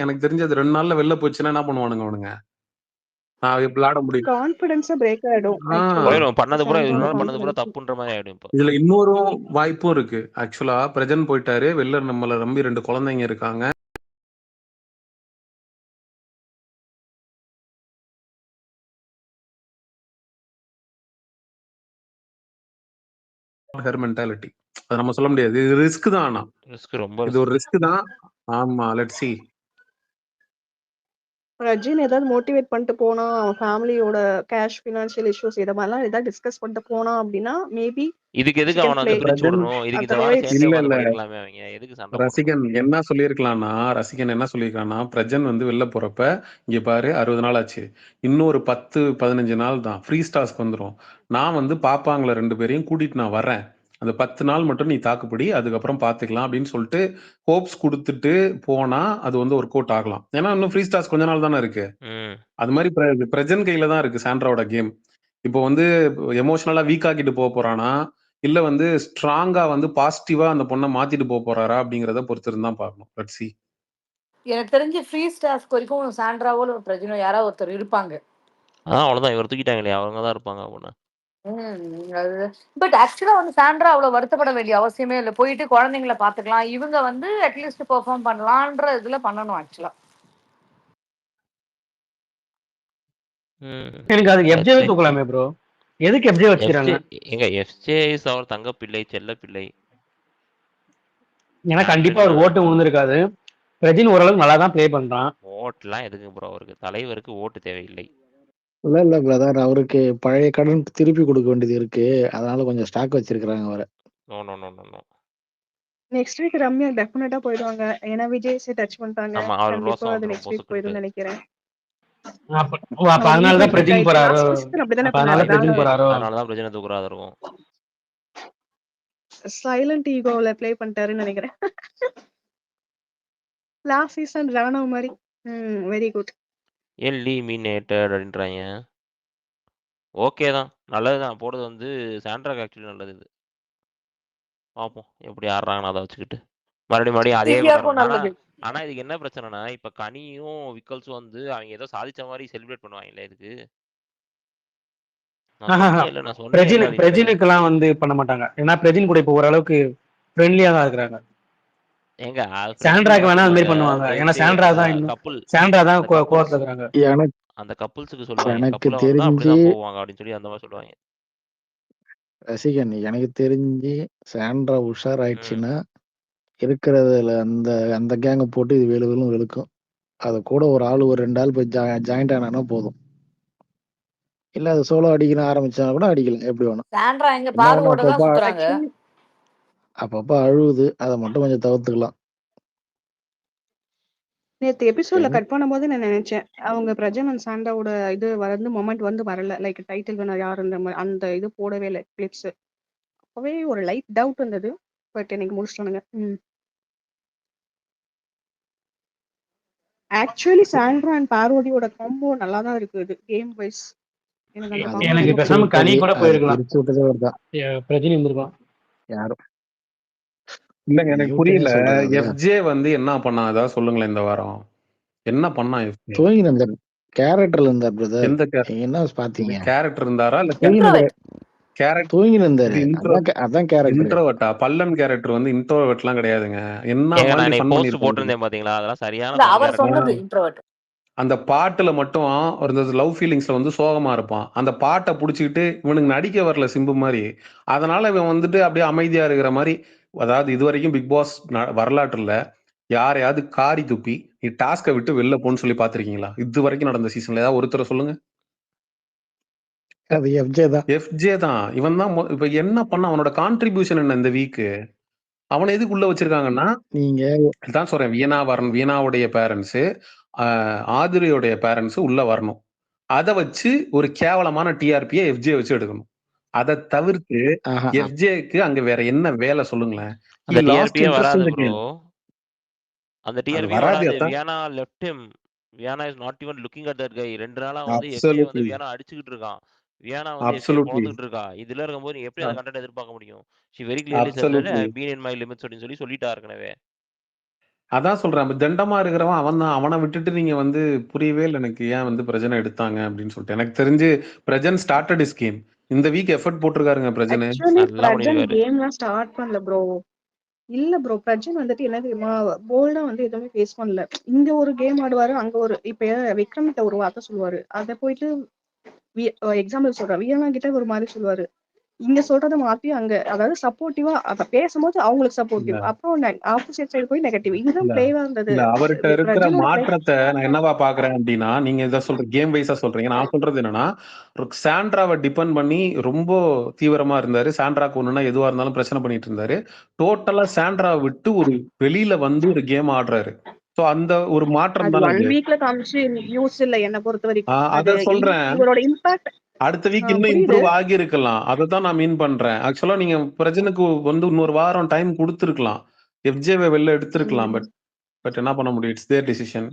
எனக்கு தெரிஞ்சு அது 2 நாள்ல வெளில போச்சுன்னா என்ன பண்ணுவானுங்க அவனுங்க? விளையாட முடியும். கான்ஃபிடன்ஸா பிரேக் ஆயிடும் ஆ. ஆக்சுவலி. போயிடும். பண்ணது பூரா சாண்ட்ராவோட இவ்வளவு பண்ணது பூரா கான்ஃபிடன்ஸ். தப்புன்ற மாதிரி ஆயிடும் இப்போ. இதுல இன்னொரு வாய்ப்பும் இருக்கு. ஆக்சுவலா பிரஜன் போயிட்டாரு. வெளில நம்மள நம்பி 2 குழந்தைங்க இருக்காங்க. Her mentality. அத நம்ம சொல்ல முடியாது. இது ரிஸ்க் தான் ஆனா. ரிஸ்க் ரொம்ப இது ஒரு ரிஸ்க் தான். ஆமா, லெட்ஸ் see. ரஜின் ஏதாவது மோட்டிவேட் பண்ணிட்டு போனா, அவன் ஃபேமிலியோட கேஷ் ஃபினான்ஷியல் இஷ்யூஸ் இத மாதிரிலாம் ஏதாவது டிஸ்கஸ் பண்ணிட்டு போனா அப்படின்னா, மேபி இதுக்கு எதுக்கு அவனை வந்து பிரிச்சு விடணும்? இதுக்கு இந்த வாரம் சேர்ந்தே இல்ல, உட்காந்து இல்ல. பண்ணிருக்கலாமே அவங்க. எதுக்கு சண்டை போடணும்? ரசிகன் என்ன சொல்லியிருக்கலாம்னா, பிரஜன் வந்து வெளில போறப்ப, இங்க பாரு 60 நாள் ஆச்சு. இன்னும் ஒரு 10, 15 நாள் தான். ஃப்ரீ ஸ்டார்ஸ்க்கு வந்துரும். நான் வந்து பாப்பாங்கள 2 பேரையும் கூட்டிட்டு நான் வர்றேன். அந்த 10 நாள் மட்டும் நீ தாக்குப்பிடி. அதுக்கப்புறம் பார்த்துக்கலாம் அப்படின்னு சொல்லிட்டு ஹோப்ஸ் குடுத்துட்டு போனா, அது வந்து ஒர்க் அவுட் ஆகலாம். ஏன்னா இன்னும் ஃப்ரீ ஸ்டார்ஸ் கொஞ்ச நாள் தானே இருக்கு. அது மாதிரி பிரஜன் கையில தான் இருக்கு சாண்ட்ராவோட கேம். இப்போ வந்து எமோஷனலா வீக் ஆக்கிட்டு போறானா, இல்ல வந்து ஸ்ட்ராங்கா வந்து பாசிட்டிவா அந்த பொண்ணை மாத்திட்டு போறாரா அப்படிங்கறத பொறுத்து இருந்தா பார்க்கணும். Let's see. எனக்கு தெரிஞ்சு ஃப்ரீ ஸ்டார்ஸ்க்கு வரைக்கும் சாண்ட்ராவோ இல்ல பிரஜினோ யாராவது ஒருத்தர் இருப்பாங்க. அவ்வளவுதான். இவர் தூக்கிட்டாங்க இல்லையா, அவங்க தான் இருப்பாங்க பொண்ணு. பட் ஆக்சுவலா வந்து சாண்ட்ரா அவ்வளவு வருத்தப்பட வேண்டிய அவசியமே இல்லை. போயிட்டு குழந்தைங்களை பாத்துக்கலாம். இவங்க வந்து அட்லீஸ்ட் பெர்ஃபார்ம் பண்ணலான்ற இதுல பண்ணணும் ஆக்சுவலா. எனக்கு அது எஃப்ஜேவே தூக்கலாமே ப்ரோ. எதுக்கு எஃப்ஜே வச்சிருக்காங்க? எங்க எஃப்ஜே இஸ் அவர் தங்க பிள்ளை, செல்ல பிள்ளை. ஏன்னா கண்டிப்பா ஒரு ஓட்டு விழுந்திருக்காது. பிரஜின் ஓரளவுக்கு நல்லா தான் ப்ளே பண்றான். ஓட்டுலாம் எதுக்கு ப்ரோ அவருக்கு? தலைவருக்கு ஓட்டு தேவையில்லை. இல்ல பிரதர், அவருக்கு பழைய கடன் திருப்பி கொடுக்க வேண்டியது இருக்கு. அதனால கொஞ்சம் ஸ்டாக் வச்சிருக்காங்க அவரை. நோ. நெக்ஸ்ட் வீக் ரம்யா டெஃபினட்டா போயிடுவாங்க. ஏன்னா விஜய் டச் பண்ணிட்டாங்க. கண்டிப்பா அது நெக்ஸ்ட் வீக் போயிடும் நினைக்கிறேன். அதனாலதான் பிரஜின் போறாரோ. அதனாலதான் பிரஜனை தூக்குறாரு இருக்கும். சைலண்ட் ஈகோல ப்ளே பண்ணிட்டாருன்னு நினைக்கிறேன். லாஸ்ட் சீசன் ராணவ மாதிரி. Very good. எலிமினேட்டட் அப்படின்றாங்க. ஓகே தான், நல்லதுதான். போடுறது வந்து சாண்ட்ராக்கு ஆக்சுவலி நல்லது. இது பார்ப்போம் எப்படி ஆடுறாங்கன்னு அதை வச்சுக்கிட்டு மறுபடியும் அதே. ஆனா இதுக்கு என்ன பிரச்சனைனா, இப்ப கனியும் விக்கல்ஸும் வந்து அவங்க ஏதோ சாதிச்ச மாதிரி செலிப்ரேட் பண்ணுவாங்கல்ல. இதுக்கு பிரஜினுக்கெல்லாம் வந்து பண்ண மாட்டாங்க. ஏன்னா பிரஜின் கூட இப்ப ஓரளவுக்கு ஃப்ரெண்ட்லியா தான் இருக்கிறாங்க. எங்க சாண்ட்ராக்கு வேணா அந்த மாதிரி பண்ணுவாங்க. ஏன்னா சாண்ட்ரா தான் கோர்ட்ல இருக்காங்க. அந்த கப்புள்ஸுக்கு சொல்லுவாங்க, எனக்கு கப்புல வந்தா அப்படிதான் போவாங்க அப்படின்னு சொல்லி அந்த மாதிரி சொல்லுவாங்க. ரசிகன் எனக்கு தெரிஞ்சு சாண்ட்ரா உஷார் ஆயிடுச்சுன்னா இருக்கிறதுல அந்த அந்த கேங்க போட்டு இது வெளுவெலும் வெளுக்கும். அது கூட ஒரு ஆள் ஒரு 2 ஆள் போய் ஜாயிண்ட் ஆனா போதும். இல்ல அது சோலோ அடிக்கணும் ஆரம்பிச்சா கூட அடிக்கலாம், எப்படி வேணும். சாண்ட்ரா எங்க பாருவோட தான் சுத்துறாங்க. அப்பப்ப அழுவுது, அதை மட்டும் கொஞ்சம் தவிர்த்துக்கலாம். நேத்து எபிசோட்ல கட் பண்ணும்போது நான் நினைச்சேன், அவங்க பிரஜன் அண்ட் சாண்டாவோட இது வந்து மொமெண்ட் வந்து வரல. லைக் டைட்டில் வினர் யார் அந்த இது போடவே இல்லை கிளிப்ஸ். அப்பவே ஒரு லைட் டவுட் இருந்தது. பட் எனக்கு முடிச்சிட்டானுங்க. ஆக்சுவலி சாண்ட்ரா அண்ட் பார்வதியோட காம்போ நல்லா தான் இருக்குது கேம் வைஸ். எனக்கு பேசாம கனி கூட போயிருக்கலாம். பிரஜினி இருந்திருக்கும். யாரும் இல்லங்க, எனக்கு புரியல. எஃப்ஜே வந்து என்ன பண்ணா, ஏதாவது சொல்லுங்களேன். இந்த வாரம் என்ன பண்ணா? தூங்கி இருந்தார், கேரக்டர்ல இருந்தார் பிரதர். எந்த என்ன பாத்தீங்க? கேரக்டர் இருந்தாரா இல்ல தூங்கி இருந்தாரு? அதான் கேரக்டர். இன்ட்ரோவர்ட்டா? பல்லன் கேரக்டர் வந்து இன்ட்ரோவர்ட்லாம் கிடையாதுங்க. என்ன மாதிரி ஃபன் போஸ்ட் போட்டுருந்தேன் பாத்தீங்களா? அதெல்லாம் சரியான. அவர் சொன்னது இன்ட்ரோவர்ட். அந்த பாட்டுல மட்டும் ஒரு லவ் ஃபீலிங்ஸ்ல வந்து சோகமா இருப்பான். அந்த பாட்டை புடிச்சுக்கிட்டு இவனுக்கு நடிக்க வரல சிம்பு மாதிரி. அதனால இவன் வந்துட்டு அப்படியே அமைதியா இருக்கிற மாதிரி. அதாவது இது வரைக்கும் பிக் பாஸ் வரலாற்றுல யாரையாவது காரி துப்பி நீ டாஸ்கை விட்டு வெளில போன்னு சொல்லி பாத்திருக்கீங்களா? இது வரைக்கும் நடந்த சீசன்ல ஏதாவது ஒருத்தரை சொல்லுங்க. அது எஃப்ஜே தான். இவன் தான். இப்ப என்ன பண்ண, அவனோட கான்ட்ரிபியூஷன் என்ன இந்த வீக்? அவனை எதுக்கு உள்ள வச்சிருக்காங்கன்னா, நீங்க தான் சொல்றேன், வீணாவுடைய பேரண்ட்ஸ், ஆதிரியோடைய பேரண்ட்ஸ் உள்ள வரணும். அதை வச்சு ஒரு கேவலமான டிஆர்பியை எஃப்ஜே வச்சு எடுக்கணும். அதை தவிர்த்து எஃப்ஜேக்கு அங்க வேற என்ன வேலை சொல்லுங்களேன்? அந்த டிஆர்பி வராது ப்ரோ. அந்த டிஆர்பி வராது. Viana left him. Viana is not even looking at that guy. 2 நாளா வந்து எஃப்ஜே வந்து வியானா அடிச்சிட்டு இருக்கான். வியானா வந்து எஃப்ஜே கொண்டுட்டு இருக்கா. இதுல இருக்கும்போது நீ எப்படி அந்த கண்டென்ட் எதிர்பார்க்க முடியும்? She very clearly set been in my limits அப்படி சொல்லிட்டா இருக்கனவே. அதான் சொல்றேன். தண்டமா இருக்கிறவன் அவன் தான். அவன விட்டுட்டு நீங்க வந்து புரியவே இல்ல எனக்கு ஏன் வந்து பிரஜனை எடுத்தாங்க அப்படின்னு சொல்லிட்டு. எனக்கு தெரிஞ்சு பிரஜன் ஸ்டார்டட் ஹிஸ் கேம். இந்த வீக் எஃபோர்ட் போட்டிருக்காருங்க பிரஜனு. ஆக்சுவலி நல்லா பிரஜன் பண்ணிருக்காரு. கேம்லாம் ஸ்டார்ட் பண்ணல ப்ரோ. இல்ல ப்ரோ, பிரஜன் வந்துட்டு என்ன தெரியுமா, போல்டா வந்து எதுவுமே ஃபேஸ் பண்ணல. இங்க ஒரு கேம் ஆடுவாரு, அங்க ஒரு இப்ப விக்ரம் கிட்ட ஒரு வார்த்தை சொல்லுவாரு, அத போயிட்டு எக்ஸாம்பிள் சொல்றேன், வியனா கிட்ட ஒரு மாதிரி சொல்லுவாரு. இங்க சொல்றத மாத்தி அங்க, அதாவது சப்போர்ட்டிவா அத பேசும்போது அவங்களுக்கு இல்ல சப்போர்ட்டிவ், அப்புறம் ஆப்போசிட் சைடு போய் நெகட்டிவ். இதுதான் இல்ல பிளேவா இருந்தது. இல்ல அவர்கிட்ட இருக்கிற பிரஜனோட play மாற்றத்தை நான் என்னவா பாக்குறேன் அப்படின்னா, நீங்க இதை சொல்ற கேம் வைஸா சொல்றீங்க. நான் சொல்றது என்னன்னா, சாண்ட்ராவை டிபெண்ட் பண்ணி ரொம்ப தீவிரமா இருந்தாரு. சாண்ட்ராக்கு ஒண்ணுன்னா எதுவா இருந்தாலும் பிரச்சனை பண்ணிட்டு இருந்தாரு. டோட்டலா சாண்ட்ராவை விட்டு ஒரு வெளியில வந்து ஒரு கேம் ஆடுறாரு. சோ அந்த ஒரு மாற்றம் அது தானே 1 அது. வீக்ல காமிச்சு யூஸ் இல்ல என்ன பொறுத்த வரைக்கும். அது அத சொல்றேன். இவரோட இம்பாக்ட் அடுத்த வீக் இன்னும் புரியுது. இம்ப்ரூவ் ஆகி இருக்கலாம். அததான் நான் மீன் பண்றேன். ஆக்சுவலா நீங்க பிரஜனுக்கு வந்து இன்னொரு வாரம் டைம் கொடுத்துருக்கலாம். எஃப்ஜேவை வெளில எடுத்திருக்கலாம். பட் என்ன பண்ண முடியும்? It's their decision.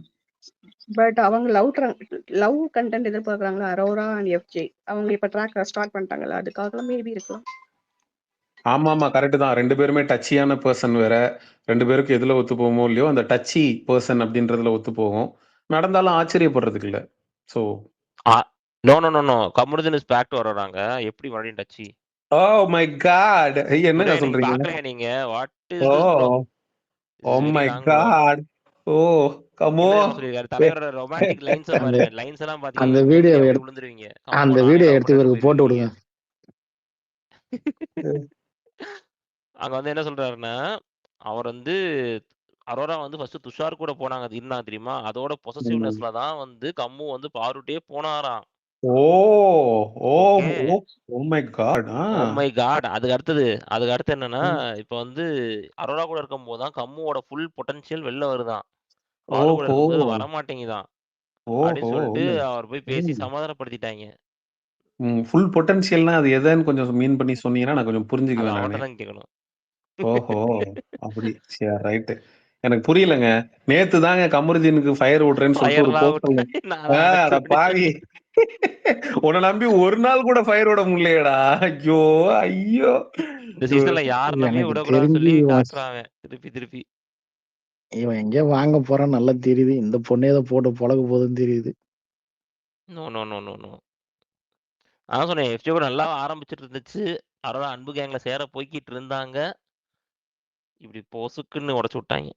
பட் அவங்க லவ் கண்டென்ட் எதிர்பார்க்கறாங்களா அரோரா அண்ட் எஃப்ஜே. அவங்க இப்ப ட்ராக் ஸ்டார்ட் பண்ணிட்டாங்கல்ல, அதுக்காக மேபி இருக்கலாம். ஆமா கரெக்ட் தான். 2 பேருமே டச்சியான பர்சன் வேற. 2 பேருக்கு எதுல ஒத்து போகுமோ இல்லையோ அந்த டச்சி பர்சன் அப்படின்றதுல ஒத்து போகும். நடந்தாலும் ஆச்சரியப்படுறதுக்கு இல்ல. So no Kamarudheen is back டு வர்றாங்க. எப்படி மறுபடியும் டச்சி? ஓ மை காட், என்னங்க நீங்க சொல்றீங்க? பாக்கலையா நீங்க? What is oh this bro? Oh my God. Oh come என்ன ஆன். சொல்லிருக்காரு தலைவரோட ரொமான்டிக் லைன்ஸ் அந்த பாருங்க. லைன்ஸ் எல்லாம் அந்த பாத்தீங்கன்னா வீடியோ இமீடியட்லி அப்படியே விழுந்துருவீங்க. அந்த கம்மோ நானே வீடியோ லவ் எடுத்து பண்றேன்னு இவருக்கு போட்டு போயிருவீங்க. விடுங்க. அங்க வந்து என்ன சொல்றாருன்னா, அவர் வந்து அரோரா வந்து ஃபர்ஸ்ட் துஷார் கூட போனாங்க. அது இருந்தா தெரியுமா? அதோட பொசசிவ்னஸ்ல தான் வந்து கம்மு வந்து பாருட்டே போனாராம். Oh oh okay. Oh my God. Oh my God. அதுக்கு அடுத்து என்னன்னா, இப்ப வந்து அரோரா கூட இருக்கும்போது தான் கம்முவோட ஃபுல் பொட்டன்ஷியல் வெளில வருதாம். பாரு கூட ஓஹோ இருக்கும்போது வரமாட்டேங்குதாம். அப்படின்னு ஓஹோ சொல்லிட்டு அவர் போய் பேசி சமாதானப்படுத்திட்டாங்க. ஃபுல் பொட்டன்ஷியல்னா அது எதுன்னு கொஞ்சம் மீன் பண்ணி சொன்னீங்கன்னா நான் கொஞ்சம் அது புரிஞ்சுக்குவேன் அவன்ட்ட நானு. தான் கேட்கணும். ஓஹோ அப்படி சரி ரைட்டு. எனக்கு புரியலங்க. நேத்து தாங்க கமருதீனுக்கு ஃபயர் விடுறேன்னு சொல்லிட்டு ஒரு ஃபயர்லாம் போஸ்டர். விட்டு நான் அடைச்சு அட விட்டுட்டேன். பாவி. உன்னை நம்பி ஒரு நாள் கூட ஃபயர் விட முடியலடா. ஐயோ ஐயோ. இந்த சீசன்ல யார நம்பியும் எனக்கு விடக்கூடாதுன்னு தெரிஞ்சு சொல்லி இவன் காட்டுறான் திருப்பி. இவன் எங்கேயோ வாங்க போறான்னு நல்லா தெரியுது. இந்த பொண்ணே ஏதோ போட்டு பொழக்க போகுதுன்னு தெரியுது. நோ. அதான் சொன்னேன். எஃப்ஜே கூட நல்லா ஆரம்பிச்சுட்டு இருந்துச்சு. அரோரா அன்பு கேங்ல சேர போய்க்கிட்டு இருந்தாங்க. இப்படி பொசுக்குன்னு உடைச்சு விட்டாங்க.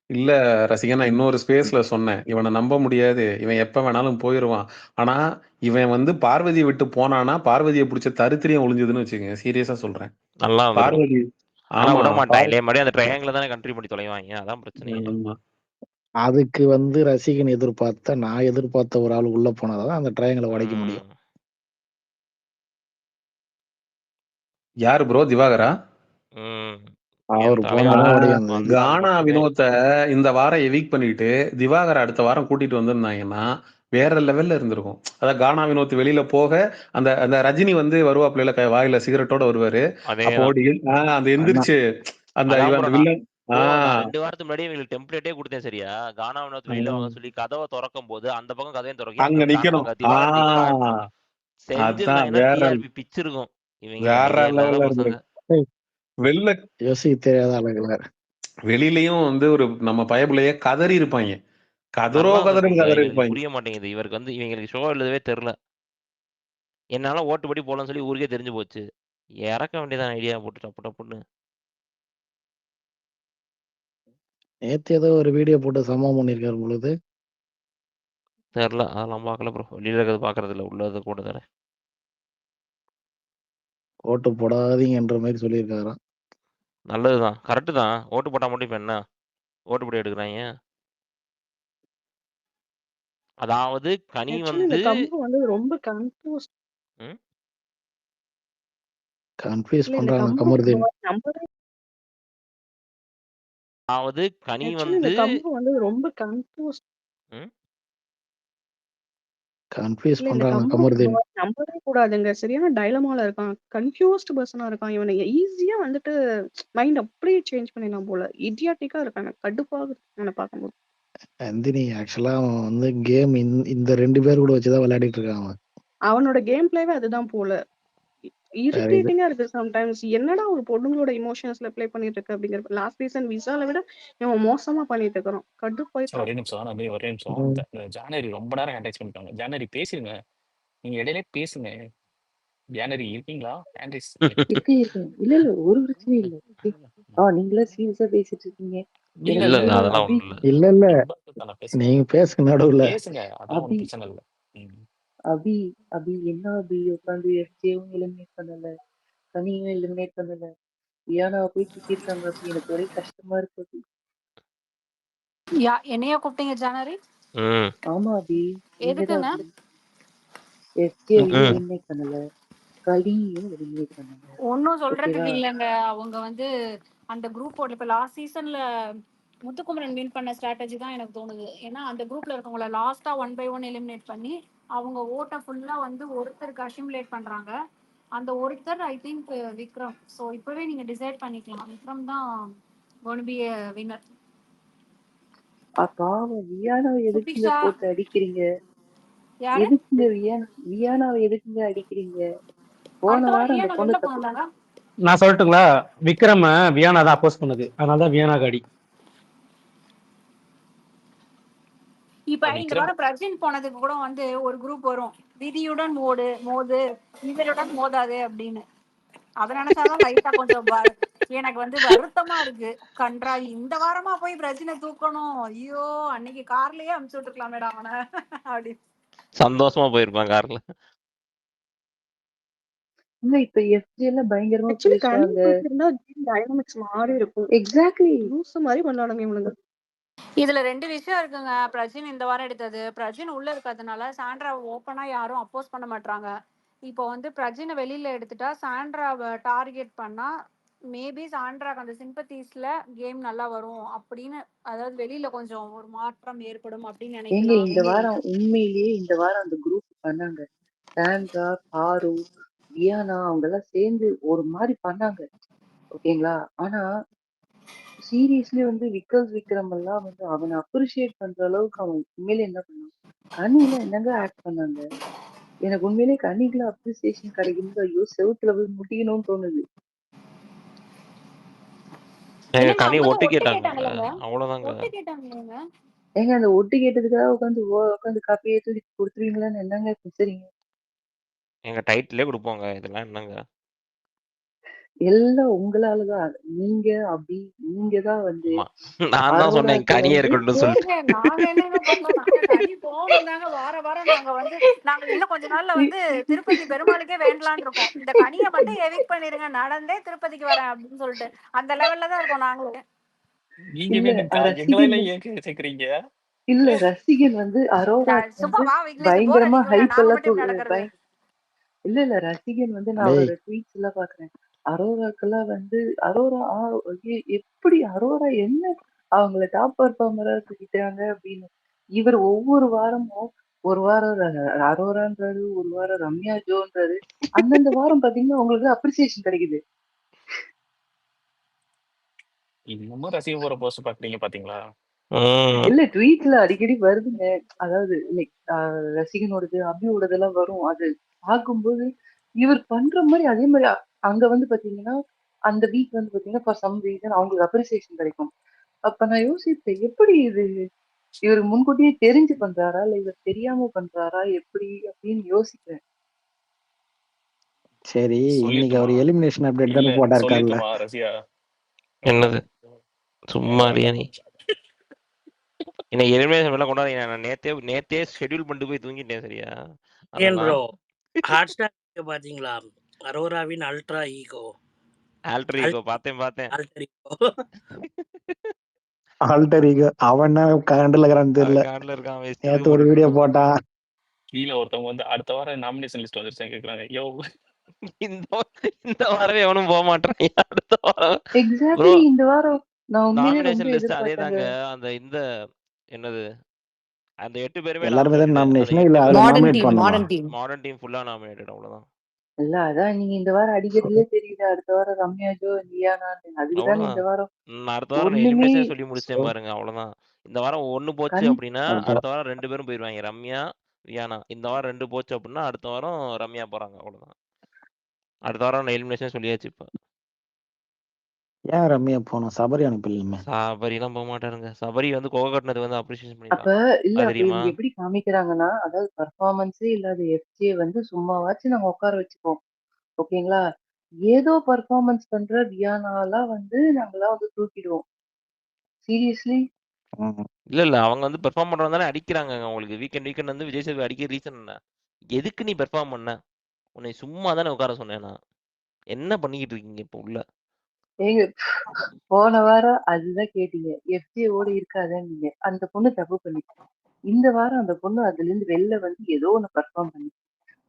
இல்ல ரசிகன், நான் இன்னொரு ஸ்பேஸ்ல சொன்னேன். இவனை நம்ப முடியாது. இவன் எப்ப வேணாலும் போயிருவான். ஆனா இவன் வந்து பார்வதியை விட்டு போனானா பார்வதியை பிடிச்ச தரித்திரியம் ஒளிஞ்சதுன்னு வச்சுக்கோங்க. சீரியஸா சொல்றேன். நல்லா வந்துரும். பார்வதி ஆனா ஆமா விட மாட்டாங்களே. மறுபடியும் அந்த ட்ரையாங்கில தானே கண்ட்ரி பண்ணி தொலைவாங்க. அதான் பிரச்சனையே. ஆமா. அதுக்கு வந்து ரசிகன் எதிர்பார்த்த நான் எதிர்பார்த்த ஒரு ஆள் உள்ள போனாதான் அந்த ட்ரையாங்கிளை உடைக்க முடியும். யாரு ப்ரோ? திவாகரா? ம். அவர் என் போனாதான் தலைவன் உடையும் அந்த இது. வந்தால் கானா மட்டுமே. வினோத்தை இந்த வாரம் எவிக் பண்ணிட்டு திவாகர் அடுத்த வாரம் கூட்டிட்டு வந்திருந்தாங்கன்னா வேற லெவல்ல இருந்திருக்கும். அதான் கானா வினோத் வெளியில போக அந்த அந்த ரஜினி வந்து வருவாப்புல வாயில சிகரெட்டோட வருவாரு. அப்போ அதேதான். ஓடி அந்த ஆனா எந்திரிச்சு அந்த அதான் இவன் ப்ரோ அந்த வில்லன் நான் 2 வாரத்துக்கு முன்னாடி இவங்களுக்கு டெம்ப்ளேட்டே குடுத்தேன் சரியா? கானா வினோத் வெளியில வாங்க சொல்லி கதவ தொறக்கும்போது, அந்த பக்கம் கதவையும் தொறக்கி, அங்க அங்க கானா நிக்கணும். திவாகர் நிப்பான். அதான் செஞ்சிருந்தாங்கன்னா வேற டிஆர்பி பிச்சிருக்கும். இவங்க வேற மரியாதை இல்லாத லெவல்ல பசங்க. இருந்திருக்கு. வெளில யோசிக்க தெரியாத ஆளுங்கள. வெளியிலயும் வந்து ஒரு நம்ம பயபுலையே கதறி இருப்பாங்க. நல்லா கதறி இருந்திருக்குங்க. இவங்களுக்கு இருப்பாங்க. புரிய மாட்டேங்குது. இவருக்கு வந்து இவங்களுக்கு ஷோ எழுதவே தெரியல. என்னால ஓட்டுப்படி போடலாம்னு சொல்லி ஊருக்கே தெரிஞ்சு போச்சு. இறக்க வேண்டியதான் ஐடியா போட்டு டப்புன்னு. நேத்து ஏதோ ஒரு வீடியோ போட்டு சம்பவம் பண்ணியிருக்காரு பொழுது. தெரியல. அதெல்லாம் பார்க்கல ப்ரோ. வெளியில இருக்கிறது பார்க்கறது இல்ல. உள்ளது கூட தானே. ஓட்டு போடாதீங்கன்ற மாதிரி சொல்லியிருக்காராம். நல்லதுதான். கரெக்ட் தான். ஓட்டு போட்டா மட்டும் இப்ப என்ன? ஓட்டுப்படி எடுக்குறாங்க. அதாவது கனி ஆக்சுவலி இந்த வந்து கம்பு வந்து ரொம்ப கன்ஃபியூஸ். ம். கன்ஃபியூஸ் இல்ல இந்த பண்றாங்க கம்பு கமருதீன். நம்பவே. அதாவது கனி ஆக்சுவலி இந்த வந்து கம்பு வந்து ரொம்ப கன்ஃபியூஸ். ம். கன்ஃபியூஸ் இல்ல இந்த பண்றாங்க கம்பு கமருதீன். நம்பவே கூடாதுங்க. சரியான டைலமால இருக்கான். கன்ஃபியூஸ்ட் பர்சனா இருக்கான். இவனை ஈஸியா வந்துட்டு மைண்ட் அப்படியே சேஞ்ச் பண்ணிடலாம் போல. இடியாட்டிக்கா இருக்கான். எனக்கு கடுப்பாகுது இவனை பார்க்கும்போது. நந்தினி ஆக்சுவலா அவன் வந்து கேம் இந்த 2 பேர் கூட வச்சுதான் விளையாடிட்டு இருக்கான் அவன். அவனோட கேம் பிளேவே அதுதான் போல. சரிதான். இரிட்டேட்டிங்கா இருக்கு சம்டைம்ஸ். என்னடா ஒரு பொண்ணுங்களோட எமோஷன்ஸ்ல ப்ளே பண்ணிட்டு இருக்க அப்படிங்கிற லாஸ்ட் சீசன் விசால விட இவன் மோசமா பண்ணிட்டு இருக்கிறோம். கடுப்பாயிட்டோம். ஒரே நிமிஷம் நான் அப்படியே ஒரே நிமிஷம். ம். இந்த ஜானரி ரொம்ப நேரம் அட்டாச் பண்ணிட்டாங்க. ஜானரி பேசுங்க. நீங்க இடையிலே பேசுங்க. ஜானரி இருக்கீங்களா? ஆண்ட்ரிஸ் இருக்கேன் இருக்கேன். இல்ல இல்ல ஒரு பிரச்சனையும் இல்ல. ஓகே. நீங்களா சீரியஸா பேசிட்டு இருக்கீங்க. இல்ல எனக்கு இல்லங்க இல்ல வந்து அதெல்லாம் அபி ஒண்ணும் இல்ல. இல்ல இல்ல தானே பேசுங்க. நீங்க பேசுங்க நடுவுல. பேசுங்க. அதான் அபி ஒன்றும் பிரச்சனை இல்லை. அபி அபி என்ன அபி உட்காந்து எஃப்ஜேவும் எலிமினேட் பண்ணல, கனியும் எலிமினேட் பண்ணல, வியானாவை போய் திட்டிருக்காங்க அபி. எனக்கு ஒரே கஷ்டமா இருக்கு அபி. என்னையா கூப்பிட்டீங்க ஜனவரி? ம் ஆமா அபி, நீங்க தான் எதுக்குங்க? அபி. எஃப்ஜேவையும் ம் எலிமினேட் பண்ணல, கனியையும் எலிமினேட் பண்ணல. ஒன்னும் ஓகேவா? சொல்றதுக்கு இல்லைங்க. அவங்க வந்து அந்த குரூப்போட இப்ப லாஸ்ட் சீசன்ல முத்துக்குமரன் வின் பண்ண ஸ்ட்ராட்டஜி தான் எனக்கு தோணுது. ஏன்னா அந்த குரூப்ல இருக்கவங்கள லாஸ்டா 1 by 1 எலிமினேட் பண்ணி அவங்க ஓட்ட ஃபுல்லா வந்து ஒருத்தருக்கு அசிமுலேட் பண்றாங்க. அந்த ஒருத்தர் ஐ திங்க் விக்ரம். ஸோ இப்பவே நீங்க டிசைட் பண்ணிக்கலாம், விக்ரம் தான் going to be a winner. பாவம் வியானாவை எதுக்குங்க சுபிக்ஷா போட்டு அடிக்கிறீங்க? யாரு எதுக்குங்க வியானாவை எதுக்குங்க அடிக்கிறீங்க? போன அடுத்த வாரம் வாரம் அந்த ஏன் பொண்ணு வெளில தப்பு. போனாங்க? நான் சொல்லட்டுங்களா? விக்ரம் வியானா தான் அப்போஸ் பண்ணுது, அதனாலதான் வியானாக்கு அடி. இப்ப இந்த விக்ரம் வாரம் பிரஜின் போனதுக்கு கூட வந்து ஒரு குரூப் வரும், விதியுடன் மோது இவருடன் மோதாது அப்படின்னு. அத நினைச்சாதான் லைட்டா கொஞ்சம் எனக்கு வந்து வருத்தமா இருக்கு. கன்றாவி இந்த வாரமா போய் பிரஜினை தூக்கணும். ஐயோ அன்னைக்கு கார்லயே அமுச்சு விட்டுருக்கலாமேடா அவனை அப்படி. சந்தோஷமா போயிருப்பான் கார்ல. இல்ல இப்ப எஃப்ஜேல பயங்கரமா ஆக்சுவலி கனி பேசுறாங்க. குடுத்திருந்தா டைனமிக்ஸ் மாறி இருக்கும். எக்ஸாக்ட்லி. லூசு மாதிரி பண்ணானுங்க இவனுங்க. இதுல 2 விஷயம் இருக்குங்க. பிரஜின் இந்த வாரம் எடுத்தது, பிரஜின் உள்ள இருக்கிறதுனால சாண்ட்ரா ஓப்பனா யாரும் அப்போஸ் பண்ண மாட்டாங்க. இப்போ வந்து பிரஜினை வெளியில எடுத்துட்டா சாண்ட்ராவை டார்கெட் பண்ணா மேபி சாண்ட்ராக்கு அந்த சிம்பத்தீஸ்ல கேம் நல்லா வரும் அப்படின்னு, அதாவது வெளியில கொஞ்சம் ஒரு மாற்றம் ஏற்படும் அப்படின்னு ஏங்க நினைக்கலாம். இந்த வாரம் உண்மையிலேயே இந்த வாரம் அந்த குரூப் பண்ணாங்க. சாண்ட்ரா, பாரு, வியானா அவங்க எல்லாம் சேர்ந்து ஒரு மாதிரி பண்ணாங்க. ஓகேங்களா? ஆனா சீரியஸ்லி வந்து விக்ரம் எல்லாம் வந்து அவனை அப்ரிஷியேட் பண்ற அளவுக்கு அவன் உண்மையிலே என்ன பண்ணான்? கனியில என்னங்க ஆக்ட் பண்ணாங்க? எனக்கு உண்மையிலேயே கனிக்குள்ள அப்ரிசியேஷன் கிடைக்கும்போது ஐயோ செவுத்துல போய் முட்டிக்கணும்னு தோணுது. எங்க இல்லங்க கனி அவங்க தான் ஒட்டு ஒட்டு கேட்டாங்கல்ல, கேட்டாங்களங்க. அவ்வளவுதாங்க. ஒட்டு கேட்டாங்களேங்க. ஏங்க அந்த ஒட்டு கேட்டதுக்காக உட்காந்து காப்பியே தூக்கி கொடுத்துருவீங்களான்னு என்னங்க சரிங்க? எங்க டைட்டிலே கொடுப்போங்க, இதெல்லாம் என்னங்க? எல்லாம் உங்களாலதான். நீங்க தான் வந்து ஆமா, நான் தான் சொன்னேன் அரோராக்கு கனியே வந்து இருக்கணும்னு சொல்லிட்டு. ஏங்க நாங்க என்னங்க பண்ணோம்? நாங்க கனி போகணும் தாங்க வாரம் நாங்க இன்னும் கொஞ்ச நாள்ல வந்து திருப்பதி பெருமாளுக்கே வேண்டலாம்னு இருக்கோம். இந்த கனியை மட்டும் எவிக் பண்ணிருங்க, நடந்தே திருப்பதிக்கு வரேன் அப்படின்னு சொல்லிட்டு அந்த லெவல்ல தான் இருக்கோம் நாங்களும். நீங்க இல்ல வேணும்க்கா ரசிகன் எங்களெல்லாம் ஏன் சேர்க்குறீங்க? இல்ல ரசிகன் வந்து அரோராக்கு சும்மா வந்து வா விக்னேஷ், போர் பயங்கரமா அடிக்கும்ல ஹைப் நாங்க எல்லாம் மட்டும் இப்படி நடக்கிறது. இல்ல ரசிகன் வந்து நான் டேய் அவரோட ட்வீட்ஸ் எல்லாம் பாக்குறேன். அரோராக்கெல்லாம் வந்து அரோரா எப்படி அரோரா என்ன அவங்கள டாப் பர்ஃபார்மரா தூக்கிட்டாங்க அப்படின்னு. இவர் ஒவ்வொரு வாரமும் ஒரு வாரம் அரோரான்றாரு, ஒரு வாரம் ரம்யா ஜோன்றாரு. அந்தந்த வாரம் பாத்தீங்கன்னா உங்களுக்கு அப்ரிசியேஷன் கிடைக்குது. இன்னமும் ரசிக போற போஸ்ட் பாக்குறீங்க பாத்தீங்களா? இல்ல ட்வீட்ல அடிக்கடி வருதுங்க. அதாவது லைக் ரசிகனோடது அபியோடது எல்லாம் வரும். அது பார்க்கும்போது இவர் பண்ற மாதிரி அதே மாதிரி அங்க வந்து பாத்தீங்கன்னா அந்த வீக் வந்து பாத்தீங்கன்னா ஃபார் சம் ரீசன் அவங்களுக்கு அப்ரிசியேஷன் கிடைக்கும். அப்ப நான் யோசிப்பேன் எப்படி இது இவர் முன்கூட்டியே தெரிஞ்சு பண்றாரா இல்ல இவர் தெரியாம பண்றாரா எப்படி அப்படின்னு யோசிக்கிறேன். சரி இன்னைக்கு சொல்லிட்டுமா? அவர் எலிமினேஷன் அப்டேட் இல்ல தானே போட்டாருக்காருல்ல. சொல்லிட்டுமா ரசியா? என்னது? சும்மா நீ இன்னைக்கு எலிமினேஷன் எல்லாம் கொண்டாடுறீங்க. நான் நேத்தே ஷெட்யூல் பண்ணிட்டு போய் தூங்கிட்டேன். சரியா? ஏன் ப்ரோ ஹாட்ஸ்டார் பாத்தீங்களா? அரோராவின் அல்ட்ரா ஈகோ. ஆல்டர் ஈகோ பார்த்தேன். Alter ego. ஆல்டர் ஈகோ அவன் கரண்ட்ல இருக்கிறான்னு தெரியல. கார்டுல இருக்கான், நேத்து ஒரு வீடியோ போட்டான். கீழே ஒருத்தவங்க வந்து அடுத்த வாரம் நாமினேஷன் லிஸ்ட் வந்துருச்சேன் கேக்குறாங்க. யோ இந்த வாரம் எவனும் போக மாட்டான். அடுத்த வாரம் எக்ஸாக்ட்லி இந்த வாரம் நான் உண்மையிலே ரொம்ப நாமினேஷன் லிஸ்ட் அதே எதிர்பார்த்தேங்க. தாங்க. அந்த என்னது அந்த 8 பேருமே எல்லாருமே தான் நாமினேட்டட். அந்த நாமினேஷன் 8 இல்ல அதுல பேரும் நாமினேட் பண்ணுமா? மாடர்ன் டீம் ஃபுல்லா நாமினேட்டட். அவ்வளவுதான். இல்ல அதான் நீங்க இந்த வாரம் அடிக்கிறதுலே தெரியுது. அடுத்த வாரம் ரம்யா ஜோ லியானான்னு அதுக்குதான் இந்த வாரம் அடுத்த வாரம் ஒண்ணுமே எலிமினேஷன் சொல்லி முடிச்சேன் பாருங்க. அவ்வளவுதான். இந்த வாரம் 1 போச்சு கண் அப்படின்னா அடுத்த வாரம் 2 பேரும் போயிருவாங்க, ரம்யா வியானா. இந்த வாரம் 2 போச்சு அப்படின்னா அடுத்த வாரம் ரம்யா போறாங்க. அவ்வளவுதான். அடுத்த வாரம் எலிமினேஷன் சொல்லியாச்சு இப்போ. ஏன் ரம்யா போனோம்? சபரி அனுப்பலையுமே. சபரிலாம் போக மாட்டாருங்க. சபரி வந்து கோவம் கட்டினது வந்து அப்ரிசியேஷன் அப்ப பண்ணிருக்காங்க. இல்ல அது அப்ப தெரியுமா? இவங்க எப்படி காமிக்கிறாங்கன்னா, அதாவது பெர்ஃபார்மன்ஸே இல்லாத எஃப்ஜே வந்து சும்மாவாச்சும் நாங்க உட்கார வச்சுப்போம். ஓகேங்களா? ஏதோ பெர்ஃபார்மன்ஸ் பண்ற ரியானாலாம் வந்து நாங்கலாம் வந்து தூக்கிடுவோம். சீரியஸ்லி? இல்ல அவங்க வந்து பெர்ஃபார்ம் பண்றவங்க தானே அடிக்கிறாங்க உங்களுக்கு. வீக்கெண்ட் வந்து விஜய் சேதுபதி அடிக்க ரீசன் என்ன? எதுக்கு நீ பெர்ஃபார்ம் பண்ண? உன்னை சும்மா தானே உட்கார சொன்னேன் நான். என்ன பண்ணிக்கிட்டு இருக்கீங்க இப்போ உள்ள? ஏங்க போன வாரம் அதுதான் கேட்டீங்க. எஃப்ஜேவோட இருக்காதன்னீங்க. அந்த பொண்ணு தப்பு பண்ணிச்சு. இந்த வாரம் அந்த பொண்ணு அதுலேருந்து வெளில வந்து ஏதோ ஒண்ணு பெர்ஃபார்ம் பண்ணிச்சு.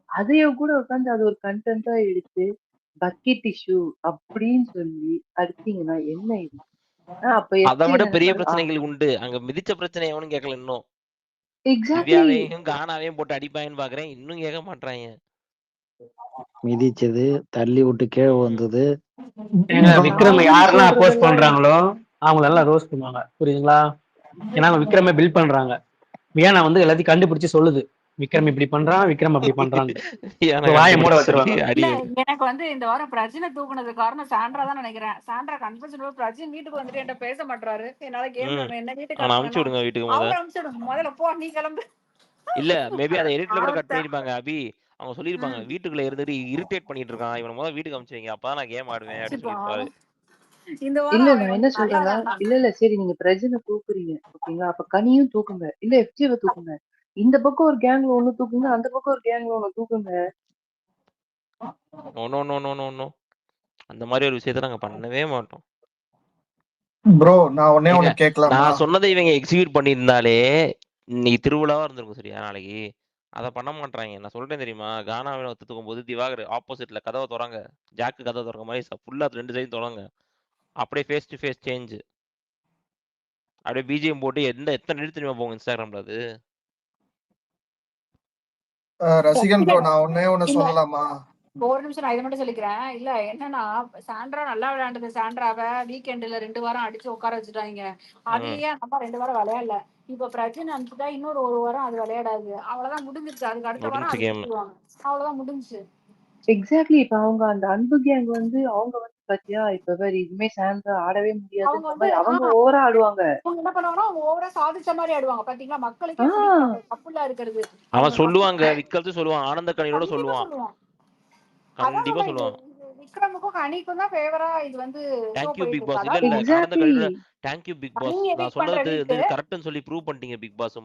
அதையும் கூட உட்காந்து அது ஒரு கண்டென்ட்டா எடுத்து பக்கெட் டிஷ்யூ அப்படின்னு சொல்லி அடிச்சீங்கன்னா என்ன இது? அப்ப அதை எஃப்ஜே விட பெரிய நினைப்பாரு பிரச்சனைகள் உண்டு. அங்க மிதிச்ச பிரச்சனை எவனும் கேட்கல இன்னும். எக்ஸாக்ட்லி திவ்யாவையும் கானாவையும் போட்டு அடிப்பாங்கன்னு பாக்குறேன். இன்னும் கேட்க மாட்டாங்க. மிதிச்சது, தள்ளி விட்டு கீழே வந்தது. ஏங்க விக்ரம் சாரி யாரெல்லாம் அப்போஸ் சொல்றதெல்லாம் பண்றாங்களோ அவங்க எல்லாம் ரோஸ் பண்ணுவாங்க, புரியுதுங்களா? ஏன்னா அவங்க விக்ரமை பில்ட் பண்றாங்க. வியானா வந்து எல்லாத்தையும் கண்டுபிடிச்சு சொல்லுது, விக்ரம் இப்படி பண்றான், விக்ரம் அப்படி பண்றான். வாயை மூட வச்சிருவாங்க. இல்ல எனக்கு வந்து இந்த வாரம் பிரஜனை தூக்குனது காரணம் சாண்ட்ரா தான் நினைக்கிறேன். சாண்ட்ரா கன்ஃபர்ஷன் பிரஜன் வீட்டுக்கு வந்துட்டு என்கிட்ட பேச மாட்டாரு. என்னால கேம் என்ன வீட்டுக்கு அனுப்பிச்சு விடுங்க வீட்டுக்கு அவர் அனுப்பிச்சு விடுங்க. முதல்ல போ நீ கிளம்பு. இல்ல மேபி அதை எடிட்ல கூட கட் பண்ணிருப்பாங்க அபி. அவங்க சொல்லிருப்பாங்க வீட்டுக்குள்ள இருந்துட்டு இரிட்டேட் பண்ணிட்டு இருக்கான், இவனை முதல்ல வீட்டுக்கு அனுப்பிச்சுவீங்க, அப்பதான் நான் கேம் ஆடுவேன் அப்படின்னு சொல்லிருப்பாரு. இந்த இல்ல வாரம் நான் என்ன சொல்றேன்னா, இல்ல சரி நீங்க பிரஜனை தூக்குறீங்க ஓகேங்களா? அப்ப கனியும் தூக்குங்க, இல்ல எஃப்ஜேவை தூக்குங்க. இந்த பக்கம் ஒரு கேங்ல ஒண்ணு தூக்குங்க, அந்த பக்கம் ஒரு கேங்ல ஒண்ணு தூக்குங்க. நோ அந்த மாதிரி ஒரு விஷயத்த நாங்க பண்ணவே மாட்டோம். ப்ரோ நான் ஒண்ணே ஒண்ணு கேட்கலாமா? நான் சொன்னதை இவங்க எக்ஸிக்யூட் பண்ணியிருந்தாலே இன்னைக்கு திருவிழாவா இருந்திருக்கும் சரியா நாளைக்கு. அதை பண்ண மாட்டாங்க. நான் சொல்றேன் தெரியுமா, கானாவில தூக்கும் போது திவாகர் ஆப்போசிட்ல கதவை திறங்க, ஜாக்கு கதவை திறக்க மாதிரி ஃபுல்லா 2 சைடும் திறங்க, அப்படியே ஃபேஸ் டு ஃபேஸ் சேஞ்ச், அப்படியே பிஜிஎம் போட்டு எத்தனை நிமிஷம் தெரியுமா போங்க இன்ஸ்டாகிராம்ல அது. ரசிகன் ப்ரோ நான் ஒண்ணே ஒண்ணு சொல்லலாமா? ஒரு நிமிஷம் நான் இதை மட்டும் சொல்லிக்கிறேன். இல்ல என்னன்னா சாண்ட்ரா நல்லா விளையாண்டது. சாண்ட்ராவை வீக்கெண்ட்ல 2 வாரம் அடிச்சு உட்கார வச்சுட்டாங்க. அதுலயே நம்ம 2 வாரம் விளையாடல. இப்ப பிரச்சனை அனுப்பிச்சுட்டா இன்னொரு 1 வாரம் அது விளையாடாது. அவ்வளவுதான் முடிஞ்சிருச்சு. அதுக்கு அடுத்த வாரம் அது சொல்லுவாங்க. அவ்வளவுதான் முடிஞ்சுச்சு. எக்ஸாக்ட்லி இப்ப அவங்க அந்த அன்பு கேங் வந்து அவங்க வந்து பாத்தியா இப்ப வேற இதுமே சாண்ட்ரா ஆடவே முடியாதுன்ற மாதிரி அவங்க ஓவரா ஆடுவாங்க. அவங்க என்ன பண்ணுவாங்கன்னா ஓவரா சாதிச்ச மாதிரி ஆடுவாங்க. பாத்தீங்களா மக்களுக்கே கப்புலா இருக்கிறது. அவன் சொல்லுவாங்க, விக்கல்து சொல்லுவான், ஆனந்த கனியோட சொல்லுவான், கண்டிப்பா சொல்லுவான். விக்ரமுக்கும் கனிக்கும் தான் ஃபேவரா இது வந்து Thank you பிக் பாஸ். இல்ல ஆனந்த கனியோட Thank you பிக் பாஸ். நான் சொன்னது வந்து கரெக்ட்னு சொல்லி ப்ரூவ் பண்ணிட்டீங்க பிக் பாஸ்.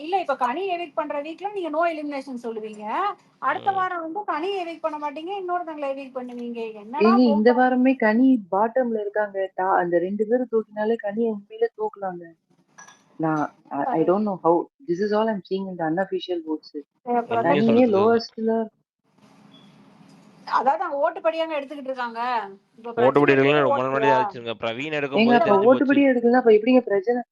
இல்ல இப்ப கனி எவிக் பண்ற வீக்ல நீங்க நோ எலிமினேஷன் சொல்லுவீங்க. அடுத்த வாரம் வந்து கனி எவிக் பண்ண மாட்டீங்க, இன்னொருத்தங்கள எவிக் பண்ணுவீங்க. என்னடா இந்த வாரமே கனி பாட்டம்ல இருக்காங்க. அந்த 2 பேரும் தூக்கினாலே கனி உண்மையில தூக்கலாங்க. நான் I don't know how this is all I'm seeing in the unofficial votes. கனியே லோவஸ்ட்ல. அதாவது அவங்க ஓட்டுப்படியாங்க எடுத்துக்கிட்டு இருக்காங்க. ஓட்டுப்படி எடுக்கல ரொம்ப முன்னாடி ஆச்சுங்க. பிரவீன் எடுக்கும்போது தெரிஞ்சு ஓட்டுப்படி எடுக்கல. அப்ப எப்படிங்க பிரச்சனை?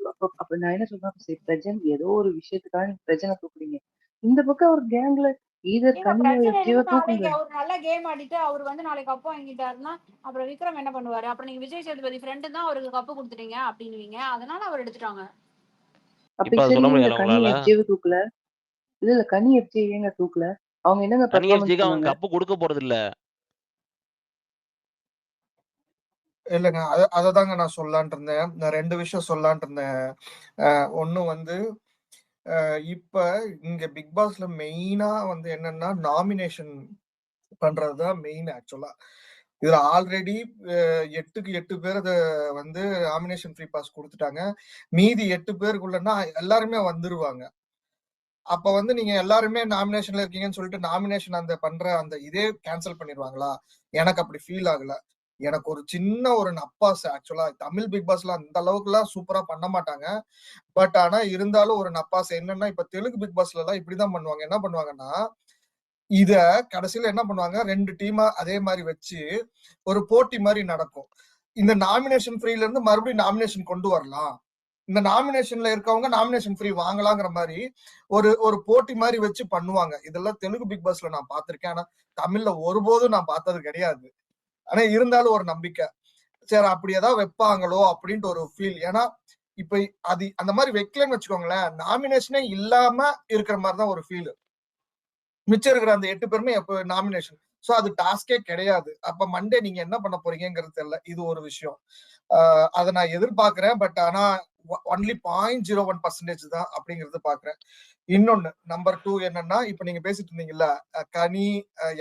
அப்ப நான் என்ன சொல்றேன், சரி பிரச்சனை ஏதோ ஒரு விஷயத்துக்காக நீங்க பிரச்சனை தூக்குறீங்க. இந்த பக்கம் ஒரு கேங்ல ஈதர் கனியோ எஃப்ஜியோ தூக்குங்க. அவர் நல்ல கேம் ஆடிட்டு அவர் வந்து நாளைக்கு கப்பு வாங்கிட்டாருன்னா அப்புறம் விக்ரம் என்ன பண்ணுவாரு? அப்புறம் நீங்க விஜய் சேதுபதி ஃப்ரெண்டு தான் அவருக்கு கப்பு கொடுத்துட்டீங்க அப்படின்னுவீங்க. அதனால அவர் எடுத்துட்டாங்க. அப்ப சரி இந்த கனி எஃப்ஜியோ தூக்கல. இல்ல கனி எஃப்ஜி ஏங்க தூக்கல? அவங்க என்னங்க பெர்ஃபார்மன்ஸ் பண்ணாங்க? கப்பு கொடுக்க போறது இல்ல. இல்லங்க அததாங்க நான் சொல்லலாம்னு இருந்தேன். நான் 2 விஷயம் சொல்லலாம்னு இருந்தேன். ஒண்ணு வந்து இப்ப இங்க பிக் பாஸ்ல மெயினா வந்து என்னன்னா நாமினேஷன் பண்றதுதான் மெயின் ஆக்சுவலா. இதுல ஆல்ரெடி 8க்கு 8 பேர் அதை வந்து நாமினேஷன் ஃப்ரீ பாஸ் கொடுத்துட்டாங்க. மீதி 8 பேருக்குள்ளன்னா எல்லாருமே வந்துருவாங்க. அப்ப வந்து நீங்க எல்லாருமே நாமினேஷன்ல இருக்கீங்கன்னு சொல்லிட்டு நாமினேஷன் அந்த பண்ற அந்த இதே கேன்சல் பண்ணிடுவாங்களா? எனக்கு அப்படி ஃபீல் ஆகல. எனக்கு ஒரு சின்ன ஒரு நப்பாஸ் ஆக்சுவலா தமிழ் பிக் பாஸ்ல அந்த அளவுக்கு எல்லாம் சூப்பரா பண்ண மாட்டாங்க. பட் ஆனா இருந்தாலும் ஒரு நப்பாஸ் என்னன்னா, இப்ப தெலுங்கு பிக் பாஸ்ல எல்லாம் இப்படிதான் பண்ணுவாங்க. என்ன பண்ணுவாங்கன்னா, இத கடைசியில என்ன பண்ணுவாங்க, 2 டீமா அதே மாதிரி வச்சு ஒரு போட்டி மாதிரி நடக்கும். இந்த நாமினேஷன் ஃப்ரீல இருந்து மறுபடியும் நாமினேஷன் கொண்டு வரலாம், இந்த நாமினேஷன்ல இருக்கவங்க நாமினேஷன் ஃப்ரீ வாங்கலாங்கிற மாதிரி ஒரு போட்டி மாதிரி வச்சு பண்ணுவாங்க. இதெல்லாம் தெலுங்கு பிக் பாஸ்ல நான் பார்த்திருக்கேன். ஆனா தமிழ்ல ஒருபோதும் நான் பார்த்தது கிடையாது. ஆனா இருந்தாலும் ஒரு நம்பிக்கை, சரி அப்படி ஏதாவது வைப்பாங்களோ அப்படின்ட்டு ஒரு ஃபீல். ஏன்னா இப்ப அது அந்த மாதிரி வைக்கலன்னு வச்சுக்கோங்களேன், நாமினேஷனே இல்லாம இருக்கிற மாதிரிதான் ஒரு ஃபீல். மிச்சம் இருக்கிற அந்த 8 பேருமே எப்ப நாமினேஷன். சோ அது டாஸ்கே கிடையாது. அப்ப மண்டே நீங்க என்ன பண்ண போறீங்கிறது தெரியல. இது ஒரு விஷயம். அதை நான் எதிர்பார்க்கிறேன். பட் ஆனா ஒன்லி 0.01% தான் அப்படிங்கறது பாக்குறேன். இன்னொன்னு நம்பர் 2 என்னன்னா, இப்ப நீங்க பேசிட்டு இருந்தீங்கல்ல கனி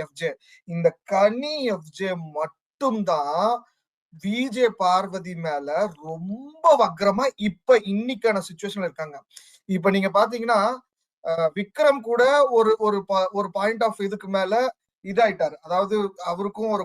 எஃப்ஜே, இந்த கனி எஃப்ஜே மட்டும்தான் விஜே பார்வதி மேல ரொம்ப வக்ரமா இப்ப இன்னைக்கான சிச்சுவேஷன்ல இருக்காங்க. இப்ப நீங்க பாத்தீங்கன்னா விக்ரம் கூட ஒரு பாயிண்ட் ஆஃப் இதுக்கு மேல இதாயிட்டாரு. அதாவது அவருக்கும் ஒரு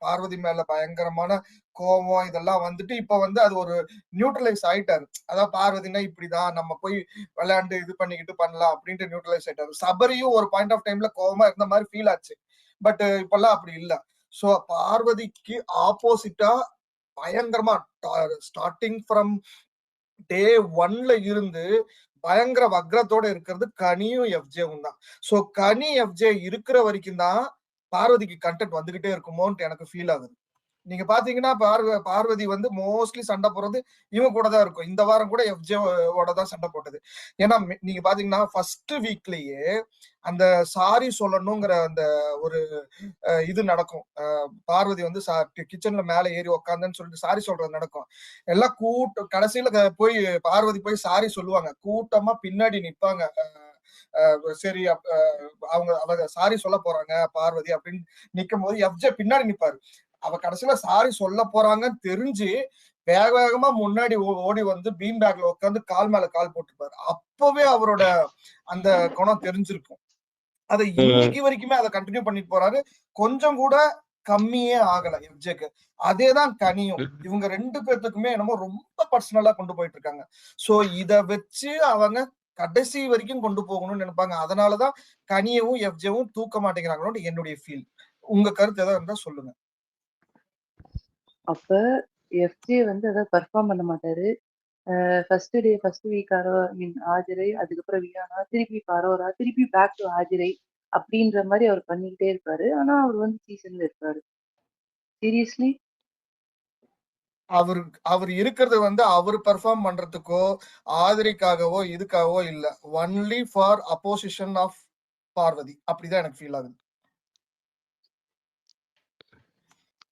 பார்வதி மேல பயங்கரமான கோபம் இதெல்லாம் வந்துட்டு இப்ப வந்து அது ஒரு நியூட்ரலைஸ் ஆயிட்டாரு. அதாவது பார்வதினா இப்படிதான் நம்ம போய் விளையாண்டு இது பண்ணிக்கிட்டு பண்ணலாம் அப்படின்ட்டு நியூட்ரலைஸ் ஆயிட்டாரு. சபரியும் ஒரு பாயிண்ட் ஆஃப் டைம்ல கோபமா இருந்த மாதிரி ஃபீல் ஆச்சு. பட் இப்பெல்லாம் அப்படி இல்ல. சோ பார்வதிக்கு ஆப்போசிட்டா பயங்கரமா ஸ்டார்டிங் ஃப்ரம் டே 1ல இருந்து பயங்கர வக்ரத்தோட இருக்கிறது கனியும் எஃப்ஜேவும் தான். சோ கனி எஃப்ஜே இருக்கிற வரைக்கும் தான் பார்வதிக்கு கண்டென்ட் வந்துகிட்டே இருக்குமோன்ட்டு எனக்கு ஃபீல் ஆகுது. நீங்க பாத்தீங்கன்னா பார்வதி வந்து மோஸ்ட்லி சண்டை போடுறது இவங்க கூட தான் இருக்கும். இந்த வாரம் கூட எஃப்ஜேவோட தான் சண்டை போட்டது. ஏன்னா நீங்க பாத்தீங்கன்னா ஃபர்ஸ்ட் வீக்லயே அந்த சாரி சொல்லணுங்கிற அந்த ஒரு இது நடக்கும். பார்வதி வந்து கிச்சன்ல மேல ஏறி உக்காந்துன்னு சொல்லிட்டு சாரி சொல்றது நடக்கும். எல்லாம் கடைசியில போய் பார்வதி போய் சாரி சொல்லுவாங்க. கூட்டமா பின்னாடி நிப்பாங்க. சரி அவங்க சாரி சொல்ல போறாங்க பார்வதி அப்படின்னு நிக்கும் போது எஃப்ஜே பின்னாடி நிப்பாரு. அவ கடைசியில சாரி சொல்ல போறாங்கன்னு தெரிஞ்சு வேக வேகமா முன்னாடி ஓடி வந்து பீம் பேக்ல உட்காந்து கால் மேல கால் போட்டுப்பாரு. அப்பவே அவரோட அந்த குணம் தெரிஞ்சிருக்கும். அதை இன்னைக்கு வரைக்குமே அதை கண்டினியூ பண்ணிட்டு போறாரு. கொஞ்சம் கூட கம்மியே ஆகல எஃப்ஜேக்கு. அதேதான் கனியும். இவங்க 2 பேர்த்துக்குமே என்னமோ ரொம்ப பர்சனலா கொண்டு போயிட்டு இருக்காங்க. சோ இத வச்சு அவங்க கடைசி வரைக்கும் கொண்டு போகணும்னு நினைப்பாங்க. அதனாலதான் கனியவும் எஃப்ஜேவும் தூக்க மாட்டேங்கிறாங்களோன்னு என்னுடைய ஃபீல். உங்க கருத்து ஏதாவது இருந்தா சொல்லுங்க. அப்ப எஃப்ஜே வந்து அதாவது பெர்ஃபார்ம் பண்ண மாட்டாரு. ஃபர்ஸ்ட் வீக் ஆஜரை, அதுக்கப்புறம் வியானா, திருப்பி அரோரா, திருப்பி பேக் டு ஆஜரை அப்படின்ற மாதிரி அவர் பண்ணிக்கிட்டே இருப்பாரு. ஆனா அவர் வந்து சீசன்ல இருப்பாரு. சீரியஸ்லி அவர் இருக்கிறது வந்து அவர் பெர்ஃபார்ம் பண்றதுக்கோ ஆதரிக்காகவோ இதுக்காகவோ இல்ல. Only for opposition of Parvathi. அப்படிதான் எனக்கு ஃபீல் ஆகுது.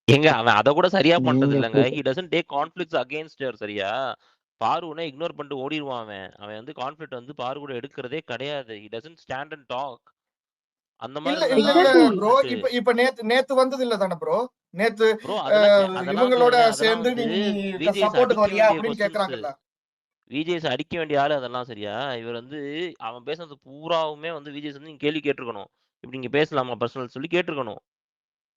எங்க அவன் அத கூட சரியா பண்றது இல்லங்க. He doesn't take conflicts against her. சரியா பாருனா இக்னோர் பண்ணிட்டு ஓடிடுவான். அவன் வந்து கான்ஃப்ளிக்ட் வந்து பாரு கூட எடுக்கிறதே கிடையாது. He doesn't stand and talk. அந்த மாதிரி இல்ல ப்ரோ. இப்ப நேத்து வந்தது இல்ல தானே ப்ரோ? நேத்து இவங்களோட சேர்ந்து நீ சப்போர்ட் வரியா அப்படின்னு கேக்குறாங்கல்ல. விஜேஸ் அடிக்க வேண்டிய ஆளு அதெல்லாம். சரியா இவர் வந்து அவன் பேசுறது பூராவுமே வந்து விஜேஸ் வந்து நீங்க கேள்வி கேட்டிருக்கணும். இப்படி நீங்க பேசலாமா பர்சனல் சொல்லி கேட்டிருக்கணும்.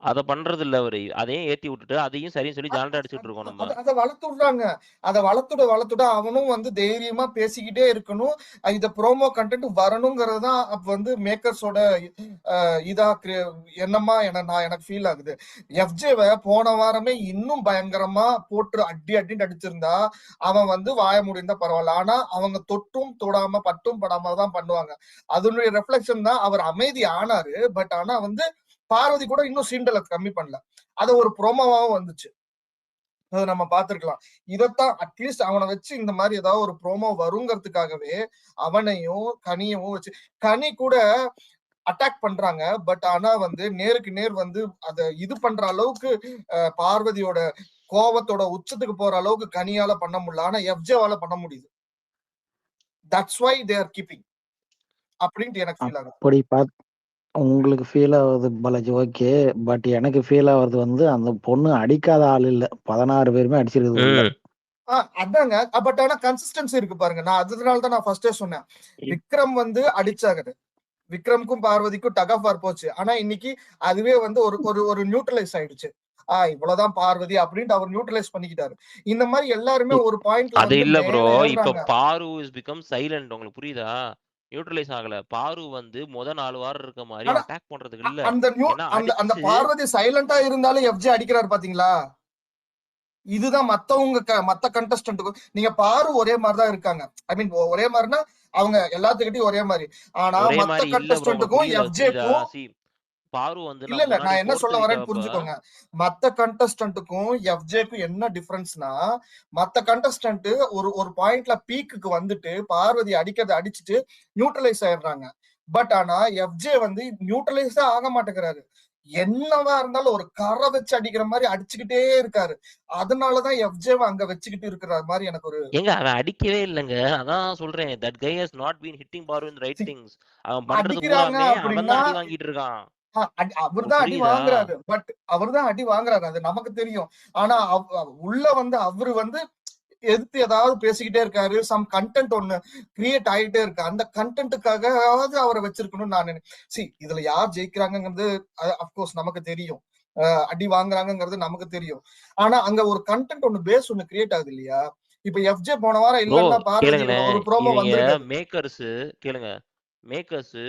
அத பண்றது இல்ல அவரு. அதையும் ஏத்தி விட்டுட்டு அதையும் சரின்னு சொல்லி ஜாலரா அடிச்சுட்டு இருக்கோம் நம்ம. அதை வளர்த்து விடுறாங்க. அதை வளர்த்துட அவனும் வந்து தைரியமா பேசிக்கிட்டே இருக்கணும். இந்த ப்ரோமோ கண்டென்ட் வரணுங்கிறது தான் அப்ப வந்து மேக்கர்ஸோட இதா என்னமா எனக்கு ஃபீல் ஆகுது. எஃப்ஜேவை போன வாரமே இன்னும் பயங்கரமா போட்டு அடின்னு அடிச்சிருந்தா அவன் வந்து வாய முடிந்தா பரவாயில்ல. ஆனா அவங்க தொட்டும் தொடாம பட்டும் படாம தான் பண்ணுவாங்க. அதனுடைய ரெஃப்ளெக்ஷன் தான் அவர் அமைதி ஆனாரு. பட் ஆனா வந்து பார்வதி கூட இன்னும் சீண்டலை கம்மி பண்ணல. அது ஒரு ப்ரோமோவாவும் வந்துச்சு. அதை நம்ம பார்த்திருக்கலாம். இதத்தான் அட்லீஸ்ட் அவனை வச்சு இந்த மாதிரி ஏதாவது ஒரு ப்ரோமோ வருங்கிறதுக்காகவே அவனையும் கனியவும் வச்சு கனி கூட அட்டாக் பண்றாங்க. பட் ஆனா வந்து நேருக்கு நேர் வந்து அதை இது பண்ற அளவுக்கு பார்வதியோட கோபத்தோட உச்சத்துக்கு போற அளவுக்கு கனியால பண்ண முடியல. ஆனா எஃப்ஜேவால பண்ண முடியுது. That's why they are keeping அப்படின்ட்டு எனக்கு ஃபீல் ஆகுது. அப்படி உங்களுக்கு ஃபீல் ஆகுது பாலாஜி, ஓகே. பட் எனக்கு ஃபீல் ஆகுறது வந்து அந்த பொண்ணு அடிக்காத ஆள் இல்ல. 16 பேருமே அடிச்சிருக்குது. அதாங்க. பட் ஆனா கன்சிஸ்டன்சி இருக்கு பாருங்க. நான் அதனாலதான் நான் ஃபர்ஸ்டே சொன்னேன். விக்ரம் வந்து அடிச்சாகுது. விக்ரமுக்கும் பார்வதிக்கும் டக் ஆஃப் வார் போச்சு. ஆனா இன்னைக்கு அதுவே வந்து ஒரு நியூட்ரலைஸ் ஆயிடுச்சு. இவ்வளவுதான் பார்வதி அப்படின்ட்டு அவர் நியூட்ரலைஸ் பண்ணிக்கிட்டாரு. இந்த மாதிரி எல்லாருமே ஒரு பாயிண்ட்ல அது இல்ல ப்ரோ. இப்ப பாரு இஸ் பிகம் சைலண்ட். உங்களுக்கு புரியுதா? நியூட்ரலைஸ் ஆகல. பாரு வந்து முத 4 வாரம் இருக்க மாதிரி அட்டாக் பண்றதுக்கு இல்ல. அந்த பார்வதி சைலண்டா இருந்தாலும் எஃப்ஜே அடிக்கிறாரு பாத்தீங்களா? இதுதான் மத்த கண்டஸ்டன்ட்டுக்கும். நீங்க பாரு ஒரே மாதிரிதான் இருக்காங்க. ஐ மீன் ஒரே மாதிரினா அவங்க எல்லாத்துக்கிட்டையும் ஒரே மாதிரி. ஆனா மத்த கண்டஸ்டன்ட்டுக்கும் எஃப்ஜேக்கும் பாரு வந்து இல்ல நான் என்ன சொல்ல வரேன்னு புரிஞ்சுக்கோங்க. மத்த கண்டஸ்டன்ட்டுக்கும் எஃப்ஜேக்கும் என்ன டிஃபரன்ஸ்னா, மத்த கண்டஸ்டன்ட் ஒரு பாயிண்ட்ல பீக்குக்கு வந்துட்டு பார்வதி அடிச்சிட்டு நியூட்ரலைஸ் ஆயிடுறாங்க. பட் ஆனா எஃப்ஜே வந்து நியூட்ரலைஸா ஆக மாட்டேங்கிறாரு. என்னவா இருந்தாலும் ஒரு கரை வச்சு அடிக்கிற மாதிரி அடிச்சுக்கிட்டே இருக்காரு. அதனாலதான் எஃப்ஜேவை அங்க வச்சுக்கிட்டு இருக்கிற மாதிரி எனக்கு ஒரு ஏங்க அவன் அடிக்கவே இல்லைங்க. அதான் சொல்றேன். That guy has not been hitting par with right things. அவன் பண்றது அடிக்கிறாங்க பூராமே அவன் அப்படின்னா தான் அடி வாங்கிட்டு இருக்கான். அவர்தான் அடி புரியுதா? வாங்குறாரு. பட் அவர்தான் அடி வாங்குறாரு, அது நமக்கு தெரியும். ஆனா உள்ள வந்து அவரு வந்து எதிர்த்து ஏதாவது பேசிக்கிட்டே இருக்காரு. சம் கண்டென்ட் ஒண்ணு கிரியேட் ஆகிட்டே இருக்கு. அந்த கண்டென்ட்டுக்காகவாவது அவரை வச்சிருக்கணும்னு நான் இதுல யார் ஜெயிக்கிறாங்கிறது அப்கோர்ஸ் நமக்கு தெரியும். அடி வாங்குறாங்கிறது நமக்கு தெரியும். ஆனா அங்க ஒரு கண்டென்ட் ஒண்ணு பேஸ் ஒண்ணு கிரியேட் ஆகுது இல்லையா? இப்ப எஃப்ஜே போன வாரம் இல்லன்னா பார்வதி ஒரு ப்ரோமோ வந்திருக்காது. மேக்கர்ஸ்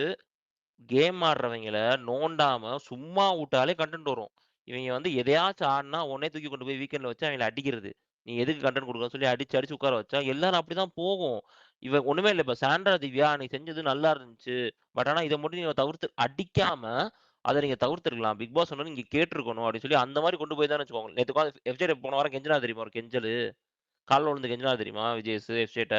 கேம் ஆடுறவங்கள நோண்டாம சும்மா விட்டாலே கண்டென்ட் வரும். இவங்க வந்து எதையாச்சும் ஆடினா உடனே தூக்கி கொண்டு போய் வீக்கெண்ட்ல வச்சு அவங்களை அடிக்கிறது. நீ எதுக்கு கண்டென்ட் கொடுக்க சொல்லி அடிச்சு உட்கார வச்சா எல்லாரும் அப்படிதான் போகும். இவன் ஒண்ணுமே இல்லை. இப்ப சாண்ட்ரா திவ்யா நீ செஞ்சது நல்லா இருந்துச்சு. பட் ஆனா இதை மட்டும் நீங்க தவிர்த்து அடிக்காம அதை நீங்க தவிர்த்துருக்கலாம். பிக் பாஸ் சொன்னது நீங்க கேட்டிருக்கணும் அப்படின்னு சொல்லி அந்த மாதிரி கொண்டு போய் தான் வச்சுக்கோங்க. நேற்று எஃப்ஜே போன வாரம் கெஞ்சனா தெரியுமா? ஒரு கெஞ்சல் காலில் விழுந்து கெஞ்சனா தெரியுமா விஜய்ஸ் எஃப்ஜேட்ட?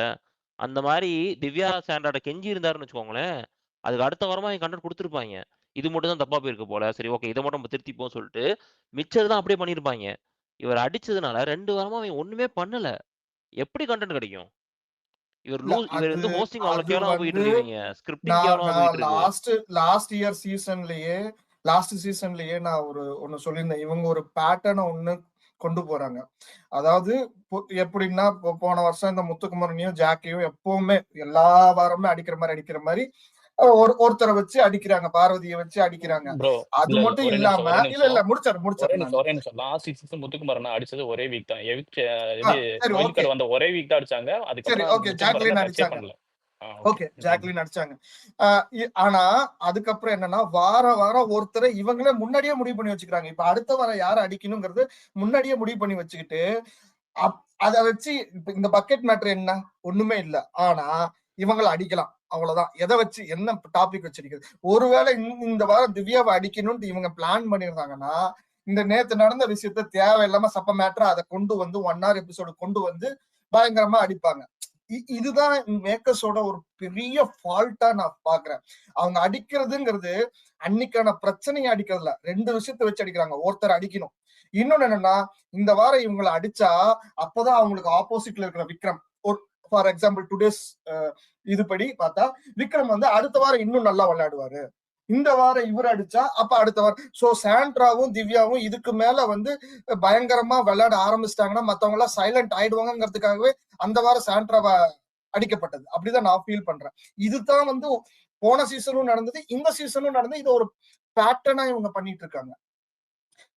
அந்த மாதிரி திவ்யா சாண்ட்ராட கெஞ்சி இருந்தாருன்னு வச்சுக்கோங்களேன், அதுக்கு அடுத்த வாரமா என் கண்டென்ட் கொடுத்துருப்பாங்க. இது மட்டும் தான் தப்பா போயிருக்கு போல, சரி ஓகே இதை மட்டும் நம்ம திருத்திப்போம் சொல்லிட்டு மிச்சர் தான் அப்படியே பண்ணியிருப்பாங்க. இவர் அடிச்சதுனால 2 வாரமா அவன் ஒண்ணுமே பண்ணல. எப்படி கண்டென்ட் கிடைக்கும்? இவர் வந்து ஹோஸ்டிங் அவ்வளவு கேவலமா போயிட்டு இருக்கீங்க. ஸ்கிரிப்டிங் கேவலமா போயிட்டு இருக்கு. லாஸ்ட் சீசன்லயே நான் ஒன்னு சொல்லியிருந்தேன். இவங்க ஒரு பேட்டர்னை ஒண்ணு கொண்டு போறாங்க. அதாவது எப்படின்னா போன வருஷம் இந்த முத்துக்குமரனையும் ஜாக்கியும் எப்பவுமே எல்லா வாரமும் அடிக்கிற மாதிரி ஒருத்தரை வச்சு அடிக்கிறாங்க, பார்வதியை வச்சு அடிக்கிறாங்க. அது மட்டும் இல்லாம இல்ல முடிச்சாரு. லாஸ்ட் சீசன் முத்துக்குமரன் அடிச்சது ஒரே வீக் தான். வந்த ஒரே வீக் தான் அடிச்சாங்க. அதுக்கு ஜாக்லின் அடிச்சாங்க. ஓகே ஜாக்லின் அடிச்சாங்க. ஆனா அதுக்கப்புறம் என்னன்னா வாரம் ஒருத்தரை இவங்களே முன்னாடியே முடிவு பண்ணி வச்சுக்கிறாங்க. இப்ப அடுத்த வாரம் யாரை அடிக்கணுங்கிறது முன்னாடியே முடிவு பண்ணி வச்சுக்கிட்டு அத வச்சு இப்ப இந்த பக்கெட் மேட்டர் என்ன ஒண்ணுமே இல்ல. ஆனா இவங்களை அடிக்கலாம், அவ்வளவுதான். எதை வச்சு என்ன டாபிக் வச்சிருக்கிறது? ஒருவேளை இந்த வாரம் திவ்யாவை அடிக்கணும்னு இவங்க பிளான் பண்ணிருந்தாங்கன்னா இந்த நேத்து நடந்த விஷயத்த தேவையில்லாம சப்ப மேட்டரா அதை கொண்டு வந்து 1 hour எபிசோடு கொண்டு வந்து பயங்கரமா அடிப்பாங்க. இதுதான் மேக்கர்ஸோட ஒரு பெரிய ஃபால்ட்டா நான் பாக்குறேன். அவங்க அடிக்கிறதுங்கிறது அன்னைக்கான பிரச்சனையை அடிக்கிறதுல 2 விஷயத்த வச்சு அடிக்கிறாங்க. ஒருத்தர் அடிக்கணும், இன்னொன்னு என்னன்னா இந்த வாரம் இவங்களை அடிச்சா அப்பதான் அவங்களுக்கு ஆப்போசிட்ல இருக்கிற விக்ரம், ஃபார் எக்ஸாம்பிள் டுடேஸ் இதுபடி பார்த்தா விக்ரம் வந்து அடுத்த வாரம் இன்னும் நல்லா விளையாடுவாரு. இந்த வாரம் இவர் அடிச்சா அப்ப அடுத்த வாரம் சோ சாண்ட்ராவும் திவ்யாவும் இதுக்கு மேல வந்து பயங்கரமா விளையாட ஆரம்பிச்சிட்டாங்கன்னா மத்தவங்க எல்லாம் சைலண்ட் ஆயிடுவாங்கிறதுக்காகவே அந்த வாரம் சாண்ட்ராவா அடிக்கப்பட்டது. அப்படிதான் நான் ஃபீல் பண்றேன். இதுதான் வந்து போன சீசனும் நடந்தது, இந்த சீசனும் நடந்தது. இது ஒரு பேட்டர்னா இவங்க பண்ணிட்டு இருக்காங்க.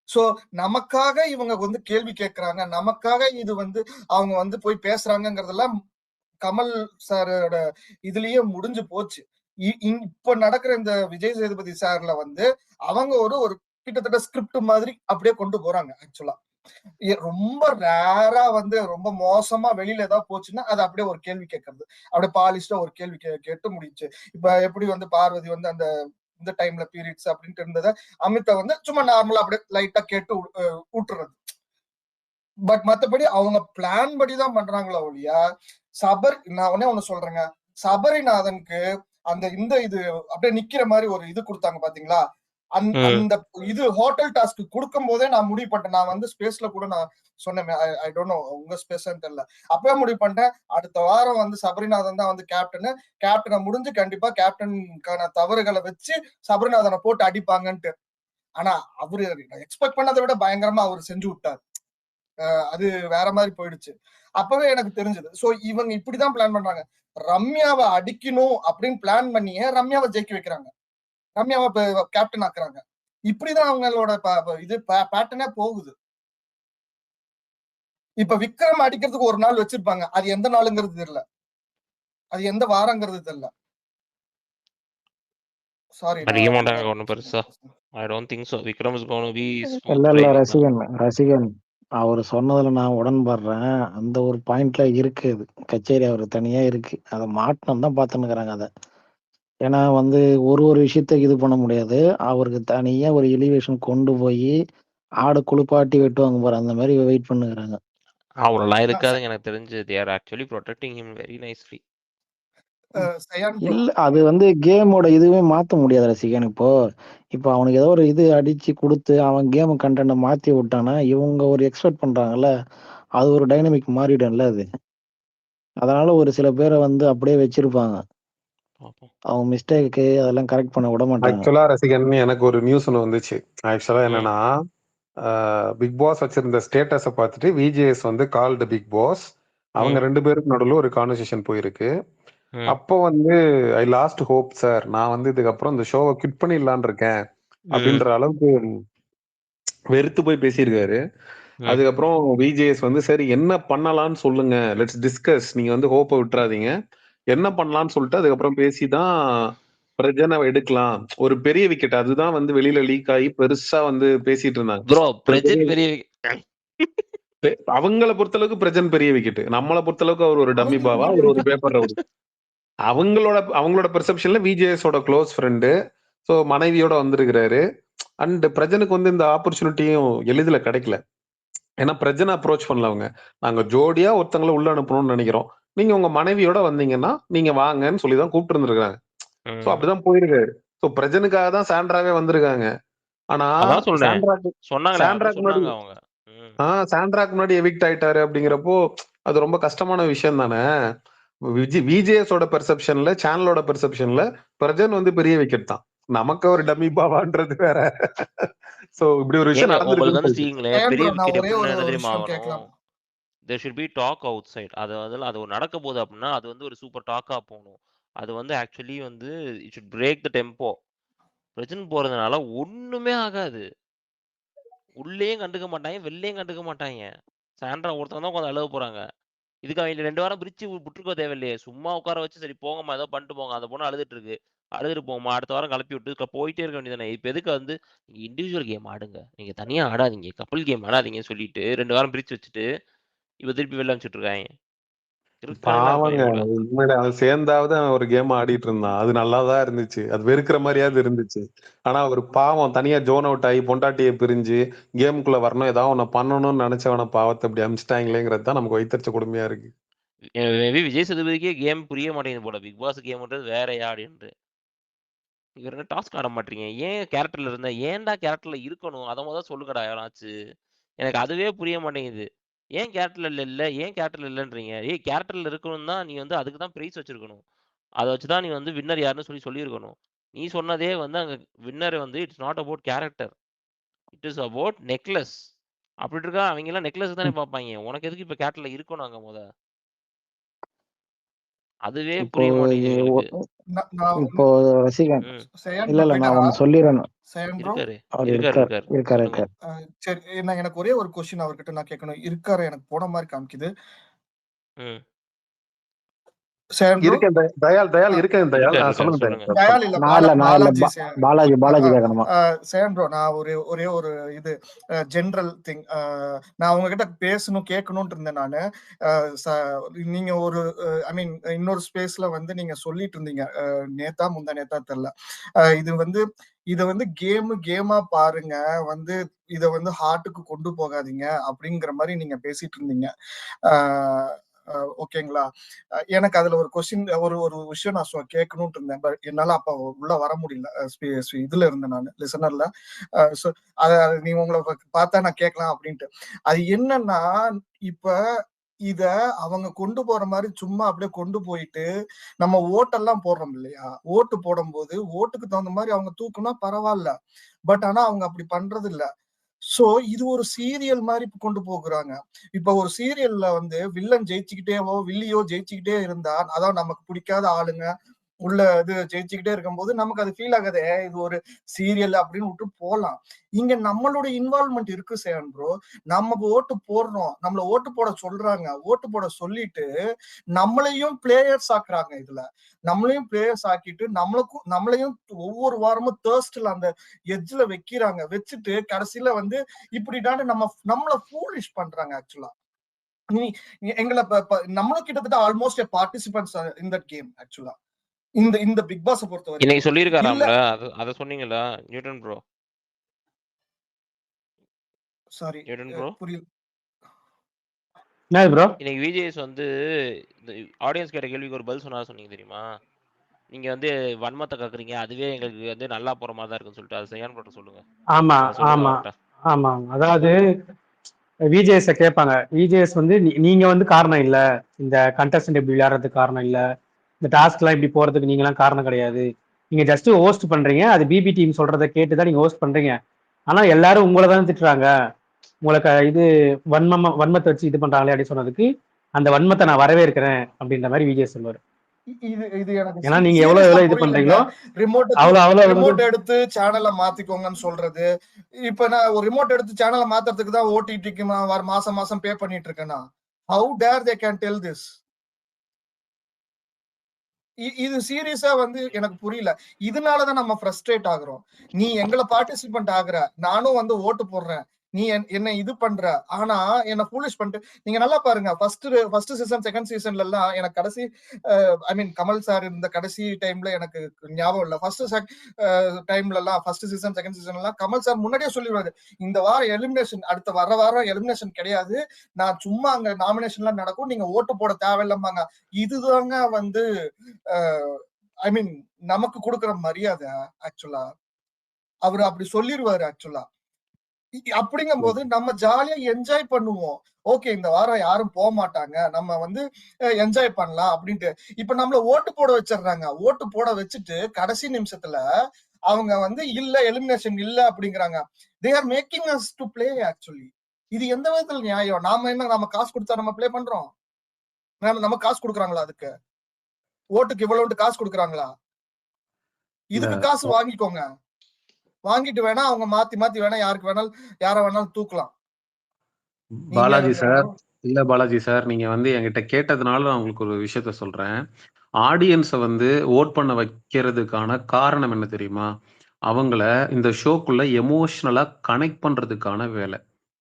சோ நமக்காக இவங்க வந்து கேள்வி கேட்கறாங்க, நமக்காக இது வந்து அவங்க வந்து போய் பேசுறாங்கிறதெல்லாம் கமல் சாரோட இதுலயே முடிஞ்சு போச்சு. இப்ப நடக்கிற இந்த விஜய் சேதுபதி சார்ல வந்து அவங்க ஒரு கிட்டத்தட்ட ஸ்கிரிப்ட் மாதிரி அப்படியே கொண்டு போறாங்க. ஆக்சுவலா ரொம்ப ரேரா வந்து ரொம்ப மோசமா வெளியில ஏதாவது போச்சுன்னா அது அப்படியே ஒரு கேள்வி கேட்கறது, அப்படியே பாலிஷ்டா ஒரு கேள்வி கேட்டு முடிச்சு. இப்ப எப்படி வந்து பார்வதி வந்து அந்த இந்த டைம்ல பீரியட்ஸ் அப்படின்ட்டு இருந்ததை அமிதா வந்து சும்மா நார்மலா அப்படியே லைட்டா கேட்டு விட்டுறது. பட் மத்தபடி அவங்க பிளான் படிதான் பண்றாங்களோ ஒழியா நான் ஒண்ணு சொல்றேங்க, சபரிநாதனுக்கு அந்த இது அப்படியே நிக்கிற மாதிரி ஒரு இது கொடுத்தாங்க பாத்தீங்களா? அந்த இது ஹோட்டல் டாஸ்க் கொடுக்கும் போதே நான் முடிவு பண்ணிட்டேன். நான் வந்து ஸ்பேஸ்ல கூட நான் சொன்னேன், ஐ டோன்ட் நோ உங்க ஸ்பேஸ்ன்னு தெரியல, அப்பவே முடிவு பண்ணிட்டேன் அடுத்த வாரம் வந்து சபரிநாதன் தான் வந்து கேப்டனை முடிஞ்சு கண்டிப்பா கேப்டனுக்கான தவறுகளை வச்சு சபரிநாதனை போட்டு அடிப்பாங்கன்ட்டு. ஆனா அவரு எக்ஸ்பெக்ட் பண்ணதை விட பயங்கரமா அவர் செஞ்சு விட்டார். அது வேற மாதிரி போயிடுச்சு. அப்பவே எனக்கு தெரிஞ்சது. சோ இவங்க இப்படிதான் பிளான் பண்றாங்க. ரம்யாவை அடிக்கணும் அப்படின்னு பிளான் பண்ணியே ரம்யாவை ஜெயிக்க வைக்கிறாங்க, ரம்யாவை கேப்டன் ஆக்குறாங்க. இப்படிதான் அவங்களோட இது பேட்டர்னே போகுது. இப்ப விக்ரம் அடிக்கிறதுக்கு ஒரு நாள் வச்சிருப்பாங்க, அது எந்த நாளுங்கிறது தெரியல, அது எந்த வாரங்கிறது தெரியல. சாரி அடிக்க மாட்டாங்க ஒன்னும் பெருசா. I don't think so. Vikram is going to be இல்ல ரசிகன் அவர் சொன்னதுல நான் உடன்படுறேன். அந்த ஒரு பாயிண்ட்ல இருக்கு, இது கச்சேரி அவர் தனியா இருக்கு, அதை மாட்டணும் தான் பார்த்துன்னுக்குறாங்க அதை. ஏன்னா வந்து ஒரு விஷயத்த இது பண்ண முடியாது, அவருக்கு தனியா ஒரு எலிவேஷன் கொண்டு போய் ஆடு குளிப்பாட்டி வெட்டுவாங்க பாரு, அந்த மாதிரி வெயிட் பண்ணுகிறாங்க. அவ்வளோலாம் இருக்காதுங்க எனக்கு தெரிஞ்சு. They are actually protecting him very nicely. Sayan bro இல்ல அது வந்து கேமோட இதுவே மாத்த முடியாது ரசிகன். இப்போ அவனுக்கு ஏதோ ஒரு இது அடிச்சு குடுத்து அவன் கேம் கண்டென்ட்ட மாத்தி விட்டான்னா, இவங்க ஒரு எக்ஸ்பெக்ட் பண்றாங்கல்ல, அது ஒரு டைனமிக் மாறிடும்ல அது. அதனால ஒரு சில பேர வந்து அப்படியே வச்சிருப்பாங்க. பார்ப்போம். அவங்க மிஸ்டேக்கு அதெல்லாம் கரெக்ட் பண்ண விட மாட்டாங்க. ஆக்சுவலா ரசிகன் எனக்கு ஒரு நியூஸ் ஒன்று வந்துச்சு. ஆக்சுவலா ம் என்னன்னா பிக் பாஸ் வச்சிருந்த ஸ்டேட்டஸை பார்த்துட்டு விஜேஎஸ் வந்து கால்டு பிக் பாஸ். அவங்க ம் 2 பேருக்கு நடுவில் ஒரு கான்வர்சேஷன் போயிருக்கு. ம் அப்போ வந்து ஐ லாஸ்ட் ஹோப் சார், நான் வந்து இதுக்கப்புறம் இந்த ஷோவை குவிட் பண்ணிடலான்னு இருக்கேன் ம் அப்படின்ற அளவுக்கு வெறுத்து போய் பேசியிருக்காரு. ம் அதுக்கப்புறம் விஜேஎஸ் வந்து சரி என்ன பண்ணலாம்னு சொல்லுங்க, லெட்ஸ் டிஸ்கஸ், நீங்க வந்து ஹோப்பை விட்டுறாதீங்க, என்ன பண்ணலாம்னு சொல்லிட்டு அதுக்கப்புறம் பேசி தான் பிரஜனை எடுக்கலாம். ஒரு பெரிய விக்கெட் அதுதான் வந்து வெளியில லீக் ஆகி பெருசா வந்து பேசிட்டு இருந்தாங்க. ப்ரோ ஒரு பிரஜன் பெரிய பெரிய அவங்கள பொறுத்தளவுக்கு பிரஜன் பெரிய விக்கெட், நம்மளை பொறுத்தளவுக்கு அவர் ஒரு டம்மி அவங்க பாவா, அவர் ஒரு பேப்பர் ரவுடி. அவங்களோட பெர்செப்ஷன்ல விஜேஎஸோட க்ளோஸ் ஃப்ரெண்டு, ஸோ மனைவியோட வந்திருக்கிறாரு. அண்ட் பிரஜனுக்கு வந்து இந்த ஆப்பர்ச்சுனிட்டியும் எளிதில கிடைக்கல. ஏன்னா பிரஜனை அப்ரோச் பண்ணல அவங்க. நாங்க ஜோடியா ஒருத்தங்களை உள்ள அனுப்பணும்னு நினைக்கிறோம், நீங்க உங்க மனைவியோட வந்தீங்கன்னா நீங்க வாங்கன்னு சொல்லி தான் கூப்பிட்டு இருந்திருக்காங்க. ஸோ அப்படிதான் போயிருக்காரு. ஸோ பிரஜனுக்காக தான் சாண்ட்ராவே வந்திருக்காங்க. ஆனா அதான் சொல்றேன். சாண்ட்ராக்கு சொன்னாங்களே அப்படி சாண்ட்ராக்கு முன்னாடி சொன்னாங்க அவங்க. சாண்ட்ராக்கு முன்னாடி எவிக்ட் ஆயிட்டாரு அப்படிங்கிறப்போ அது ரொம்ப கஷ்டமான விஷயம் தானே. விஜேஎஸோட பெர்செப்ஷன்ல, சேனலோட பெர்செப்ஷன்ல பிரஜன் வந்து பெரிய விக்கெட் தான், நமக்கு ஒரு டம்மி பாவான்றது வேற. சோ இப்படி ஒரு விஷயம் ஏங்க உங்களுக்கு வந்து நடந்திருக்குன்னு சீங்களே சயான் பெரிய ப்ரோ நான் விக்கெட் ஒரே எப்படின்னா ஒரு என்ன ஒரு தெரியுமா விஷயம் ஆகணும்? கேட்கலாம். There should be talk outside. அது ஒரு நடக்க போகுது அப்படின்னா அது வந்து ஒரு சூப்பர் டாக்கா போகணும். அது வந்து ஆக்சுவலி வந்து it should break the tempo. பிரச்சனை போறதுனால ஒண்ணுமே ஆகாது. உள்ளேயும் கண்டுக்க மாட்டாங்க, வெளிலேயும் கண்டுக்க மாட்டாங்க. சாண்ட்ரா ஒருத்தவங்க தான் உட்காந்து அழுவ போறாங்க. இதுக்கு அவங்க 2 வாரம் பிரிச்சு விட்டுருக்க தேவையில்லையே. சும்மா உட்கார வச்சு சரி போங்கம்மா ஏதோ பண்ணிட்டு போங்க. அந்த பொண்ணு அழுதுட்டு இருக்கு. அழுதுட்டு போங்கம்மா, அடுத்த வாரம் கிளப்பி விட்டு போயிட்டே இருக்க வேண்டியதானே. இப்ப எதுக்கு வந்து நீங்க இண்டிவிஜுவல் கேம் ஆடுங்க, நீங்க தனியா ஆடாதீங்க, கப்பல் கேம் ஆடாதீங்கன்னு சொல்லிட்டு 2 வாரம் பிரிச்சு வச்சுட்டு இப்ப திருப்பி வெளில அனுப்பிச்சுட்டு இருக்காங்க. இருக்காங்களா பாவங்க. பையன் கூட. உண்மையிலே அவன் சேர்ந்தாவது அவன் ஒரு கேம் ஆடிட்டு இருந்தான், அது நல்லாதான் இருந்துச்சு, அது வெறுக்கிற மாதிரியாவது இருந்துச்சு. ஆனா ஒரு பாவம் தனியா ஜோன் அவுட் ஆகி பொண்டாட்டியை பிரிஞ்சு கேமுக்குள்ள வரணும், ஏதாவது ஒண்ணு பண்ணணும்னு நினைச்சவன பாவத்தை இப்படி அமிச்சிட்டாங்களேங்கிறது தான் நமக்கு வைத்தறிச்ச கொடுமையா இருக்கு. மேபி விஜய் சேதுபதிக்கே கேம் புரிய மாட்டேங்குது போல. பிக் பாஸ் கேம்ன்றது வேறயா அப்படின்ட்டு. இவர் என்ன டாஸ்க் ஆட மாட்டீங்க? ஏன் கேரக்டர்ல இருந்த? ஏன்டா கேரக்டர்ல இருக்கணும்? அத மொத சொல்லுங்கடா யாராச்சு. எனக்கு அதுவே புரிய மாட்டேங்குது. ஏன் கேரக்டர்ல இல்ல? ஏன் கேரக்டர்ல இல்லன்றீங்க? ஏய் கேரக்டர்ல இருக்கணும் தான் நீ வந்து அதுக்கு தான் பிரைஸ் வச்சிருக்கணும். அத வச்சு தான் நீ வந்து வின்னர் யாருன்னு சொல்லியிருக்கணும். நீ சொன்னதே வந்து அங்க வின்னர் வந்து it's not about character. It is about necklace. அப்படி இருக்கா அவங்கலாம் நெக்லஸ் தானே பார்ப்பாய்ங்க. உனக்கு எதுக்கு இப்ப கேரக்டர்ல இருக்கணும் அங்க மொத? அதுவே இப்போ புரிய மாட்டேங்குது இவங்களுக்கு. நான் இப்போ ரசிகன் ம். சயான் இல்ல ப்ரோ இல்ல நான் போயிட்டாரா? ஒண்ணு சொல்லிடுறேன். சயான் ப்ரோ இருக்காரு. அவர் இருக்காரு. இருக்காரு. சொல்லுங்க. சரி, எனக்கு ஒரே ஒரு கொஸ்டின் அவர்கிட்ட நான் கேட்கணும். இருக்காரு, எனக்கு போன மாதிரி காமிக்குது. ம். சயான் ப்ரோ இருக்கேன் தயால் இருக்கேன் தயால். இருக்காரு. சொல்லுங்க சொல்லுங்க. தயால். தயால் இல்ல நான் இல்ல பாலாஜி பாலாஜி கேட்கணுமா? சயான் ப்ரோ, நான் ஒரே ஒரு இது ஜென்ரல் திங் நான் உங்ககிட்ட பேசணும் கேட்கணும்னு இருந்தேன் நானு. நீங்க ஒரு ஐ மீன் இன்னொரு ஸ்பேஸ்ல வந்து நீங்க சொல்லிட்டு இருந்தீங்க, முந்தா நேத்தா தெரியல, இத வந்து கேமா பாருங்க, வந்து இத வந்து ஹார்ட்டுக்கு கொண்டு போகாதீங்க அப்படிங்கிற மாதிரி நீங்க பேசிட்டு இருந்தீங்க. ஓகேங்களா? எனக்கு அதுல ஒரு கொஸ்டின், ஒரு விஷயம் நான் கேட்கணும்னு இருந்தேன். பட் என்னால அப்ப உள்ள வர முடியல. இதுல இருந்தேன் நான் லிசனர்ல. அத நீ உங்களை பார்த்தா நான் கேட்கலாம் அப்படின்ட்டு. அது என்னன்னா, இப்ப இத அவங்க கொண்டு போற மாதிரி சும்மா அப்படியே கொண்டு போயிட்டு நம்ம ஓட்டெல்லாம் போடுறோம் இல்லையா? ஓட்டு போடும்போது ஓட்டுக்கு தகுந்த மாதிரி அவங்க தூக்குனா பரவாயில்ல. பட் ஆனா அவங்க அப்படி பண்றது இல்ல. சோ இது ஒரு சீரியல் மாதிரி கொண்டு போகுறாங்க. இப்ப ஒரு சீரியல்ல வந்து வில்லன் வில்லியோ ஜெயிச்சுக்கிட்டே இருந்தா, அதான் நமக்கு பிடிக்காத ஆளுங்க உள்ள இது ஜெயிச்சுக்கிட்டே இருக்கும்போது நமக்கு அது ஃபீல் ஆகாது, இது ஒரு சீரியல் அப்படின்னு விட்டு போலாம். இங்க நம்மளோட இன்வால்வ்மெண்ட் இருக்கு சேவன் ப்ரோ. நம்ம ஓட்டு போடுறோம், நம்மள ஓட்டு போட சொல்றாங்க, ஓட்டு போட சொல்லிட்டு நம்மளையும் பிளேயர்ஸ் ஆக்குறாங்க. இதுல நம்மளையும் பிளேயர்ஸ் ஆக்கிட்டு நம்மளையும் ஒவ்வொரு வாரமும் தேர்ஸ்ட்ல அந்த எட்ஜ்ல வைக்கிறாங்க. வச்சுட்டு கடைசியில வந்து இப்படிதான் நம்மள ஃபூலிஷ் பண்றாங்க. ஆக்சுவலா எங்களை நம்மளும் கிட்டத்தட்ட almost participants in that game. ஆக்சுவலா இந்த பிக் பாஸ் பொறுத்த இன்னைக்கு வரைக்கும் சொல்லியிருக்காராம்ல, அத சொன்னீங்களா Newton bro? Sorry Newton bro புரியல. என்ன ப்ரோ? இன்னைக்கு விஜேஎஸ் வந்து இந்த ஆடியன்ஸ் கேட்ட கேள்விக்கு ஒரு பதில் சொன்னீங்க தெரியுமா? நீங்க வந்து வன்மத்தை கேக்குறீங்க, அதுவே எங்களுக்கு வந்து நல்லா போற மாதிரி தான் இருக்குன்னு சொல்லிட்டு, அது சரியான போட்டு சொல்லுங்க. ஆமா சொல்லுங்க ஆமா அவர்கிட்ட. ஆமா. அதாவது விஜேஎஸ் கேட்பாங்க. விஜேஎஸ் வந்து நீங்க வந்து காரணம் இல்ல, இந்த கண்டஸ்டன்ட் இப்படி விளையாடுறதுக்கு காரணம் இல்ல, இந்த டாஸ்க் எல்லாம் இப்படி போறதுக்கு நீங்க எல்லாம் காரணம் கிடையாது. நீங்க ஜஸ்ட் ஹோஸ்ட் பண்றீங்க, அது பிபி டீம் சொல்றதை கேட்டுதான் நீங்க ஹோஸ்ட் பண்றீங்க. ஆனா எல்லாரும் உங்களை தான் திட்டுறாங்க, உங்களுக்கு இது வன்மத்தை வச்சு இது பண்றாங்களே அப்படின்னு சொன்னதுக்கு அந்த வன்மத்தை நான் வரவேற்கிறேன் அப்படின்ற மாதிரி விஜய் சொல்லுவாரு. இது எனக்கு ஏன்னா நீங்க சீரியஸா எவ்வளவு இது புரியலங்க. பண்றீங்களோ ரிமோட் அவ்வளவு எடுத்து சேனலை மாத்திக்கோங்கன்னு சொல்றது. இப்ப நான் ஒரு ரிமோட் எடுத்து சேனலை மாத்துறதுக்கு தான் ஓடிடிக்கு மாசம் மாசம் பே பண்ணிட்டு இருக்கேன்னா, how dare they can tell this? இது சீரியஸா வந்து எனக்கு புரியல. இதனாலதான் நம்ம ஃப்ரஸ்ட்ரேட் ஆகுறோம். நீ எங்களை பார்ட்டிசிபென்ட் ஆகுற, நானும் வந்து ஓட்டு போடுறேன், நீ என்ன இது பண்ற, ஆனா என்ன ஃபூலிஷ் பண்ணிட்டு. நீங்க நல்லா பாருங்க, ஃபர்ஸ்ட் சீசன் செகண்ட் சீசன்ல எல்லாம் எனக்கு கடைசி ஐ மீன் கமல் சார் இந்த கடைசி டைம்ல எனக்கு ஞாபகம் இல்ல. ஃபர்ஸ்ட் டைம்ல எல்லாம் ஃபர்ஸ்ட் சீசன் செகண்ட் சீசன் எல்லாம் கமல் சார் முன்னாடியே சொல்லிடுவாரு, இந்த வாரம் எலிமினேஷன், அடுத்த வர வாரம் எலிமினேஷன் கிடையாது, நான் சும்மா அங்க நாமினேஷன்லாம் நடக்கும், நீங்க ஓட்டு போட தேவையில்லம்பாங்க. இதுதாங்க வந்து ஐ மீன் நமக்கு கொடுக்குற மரியாதை. ஆக்சுவலா அவரு அப்படி சொல்லிடுவாரு. ஆக்சுவலா அப்படிங்கும் போது நம்ம ஜாலியா என்ஜாய் பண்ணுவோம். ஓகே, இந்த வாரம் யாரும் போக மாட்டாங்க, நம்ம வந்து என்ஜாய் பண்ணலாம் அப்படின்ட்டு. இப்ப நம்மள ஓட்டு போட வச்சிடுறாங்க. ஓட்டு போட வச்சுட்டு கடைசி நிமிஷத்துல அவங்க வந்து இல்ல எலிமினேஷன் இல்ல அப்படிங்கிறாங்க. They are making us to play. Actually இது எந்த விதத்துல நியாயம்? நம்ம காசு கொடுத்தா நம்ம பிளே பண்றோம்? நம்ம காசு கொடுக்குறாங்களா? அதுக்கு ஓட்டுக்கு இவ்வளவு காசு கொடுக்குறாங்களா? இதுக்கு காசு வாங்கிக்கோங்க. வாங்கிட்டு வேணா அவங்க மாத்தி வேணா யார வேணாலும் தூக்கலாம். பாலாஜி சார், இல்ல பாலாஜி சார், நீங்க வந்து என்கிட்ட கேட்டதுனால நான் உங்களுக்கு ஒரு விஷயத்த சொல்றேன். ஆடியன்ஸை வந்து ஓட் பண்ண வைக்கிறதுக்கான காரணம் என்ன தெரியுமா? அவங்கள இந்த ஷோக்குள்ள எமோஷனலா கனெக்ட் பண்றதுக்கான வேலை.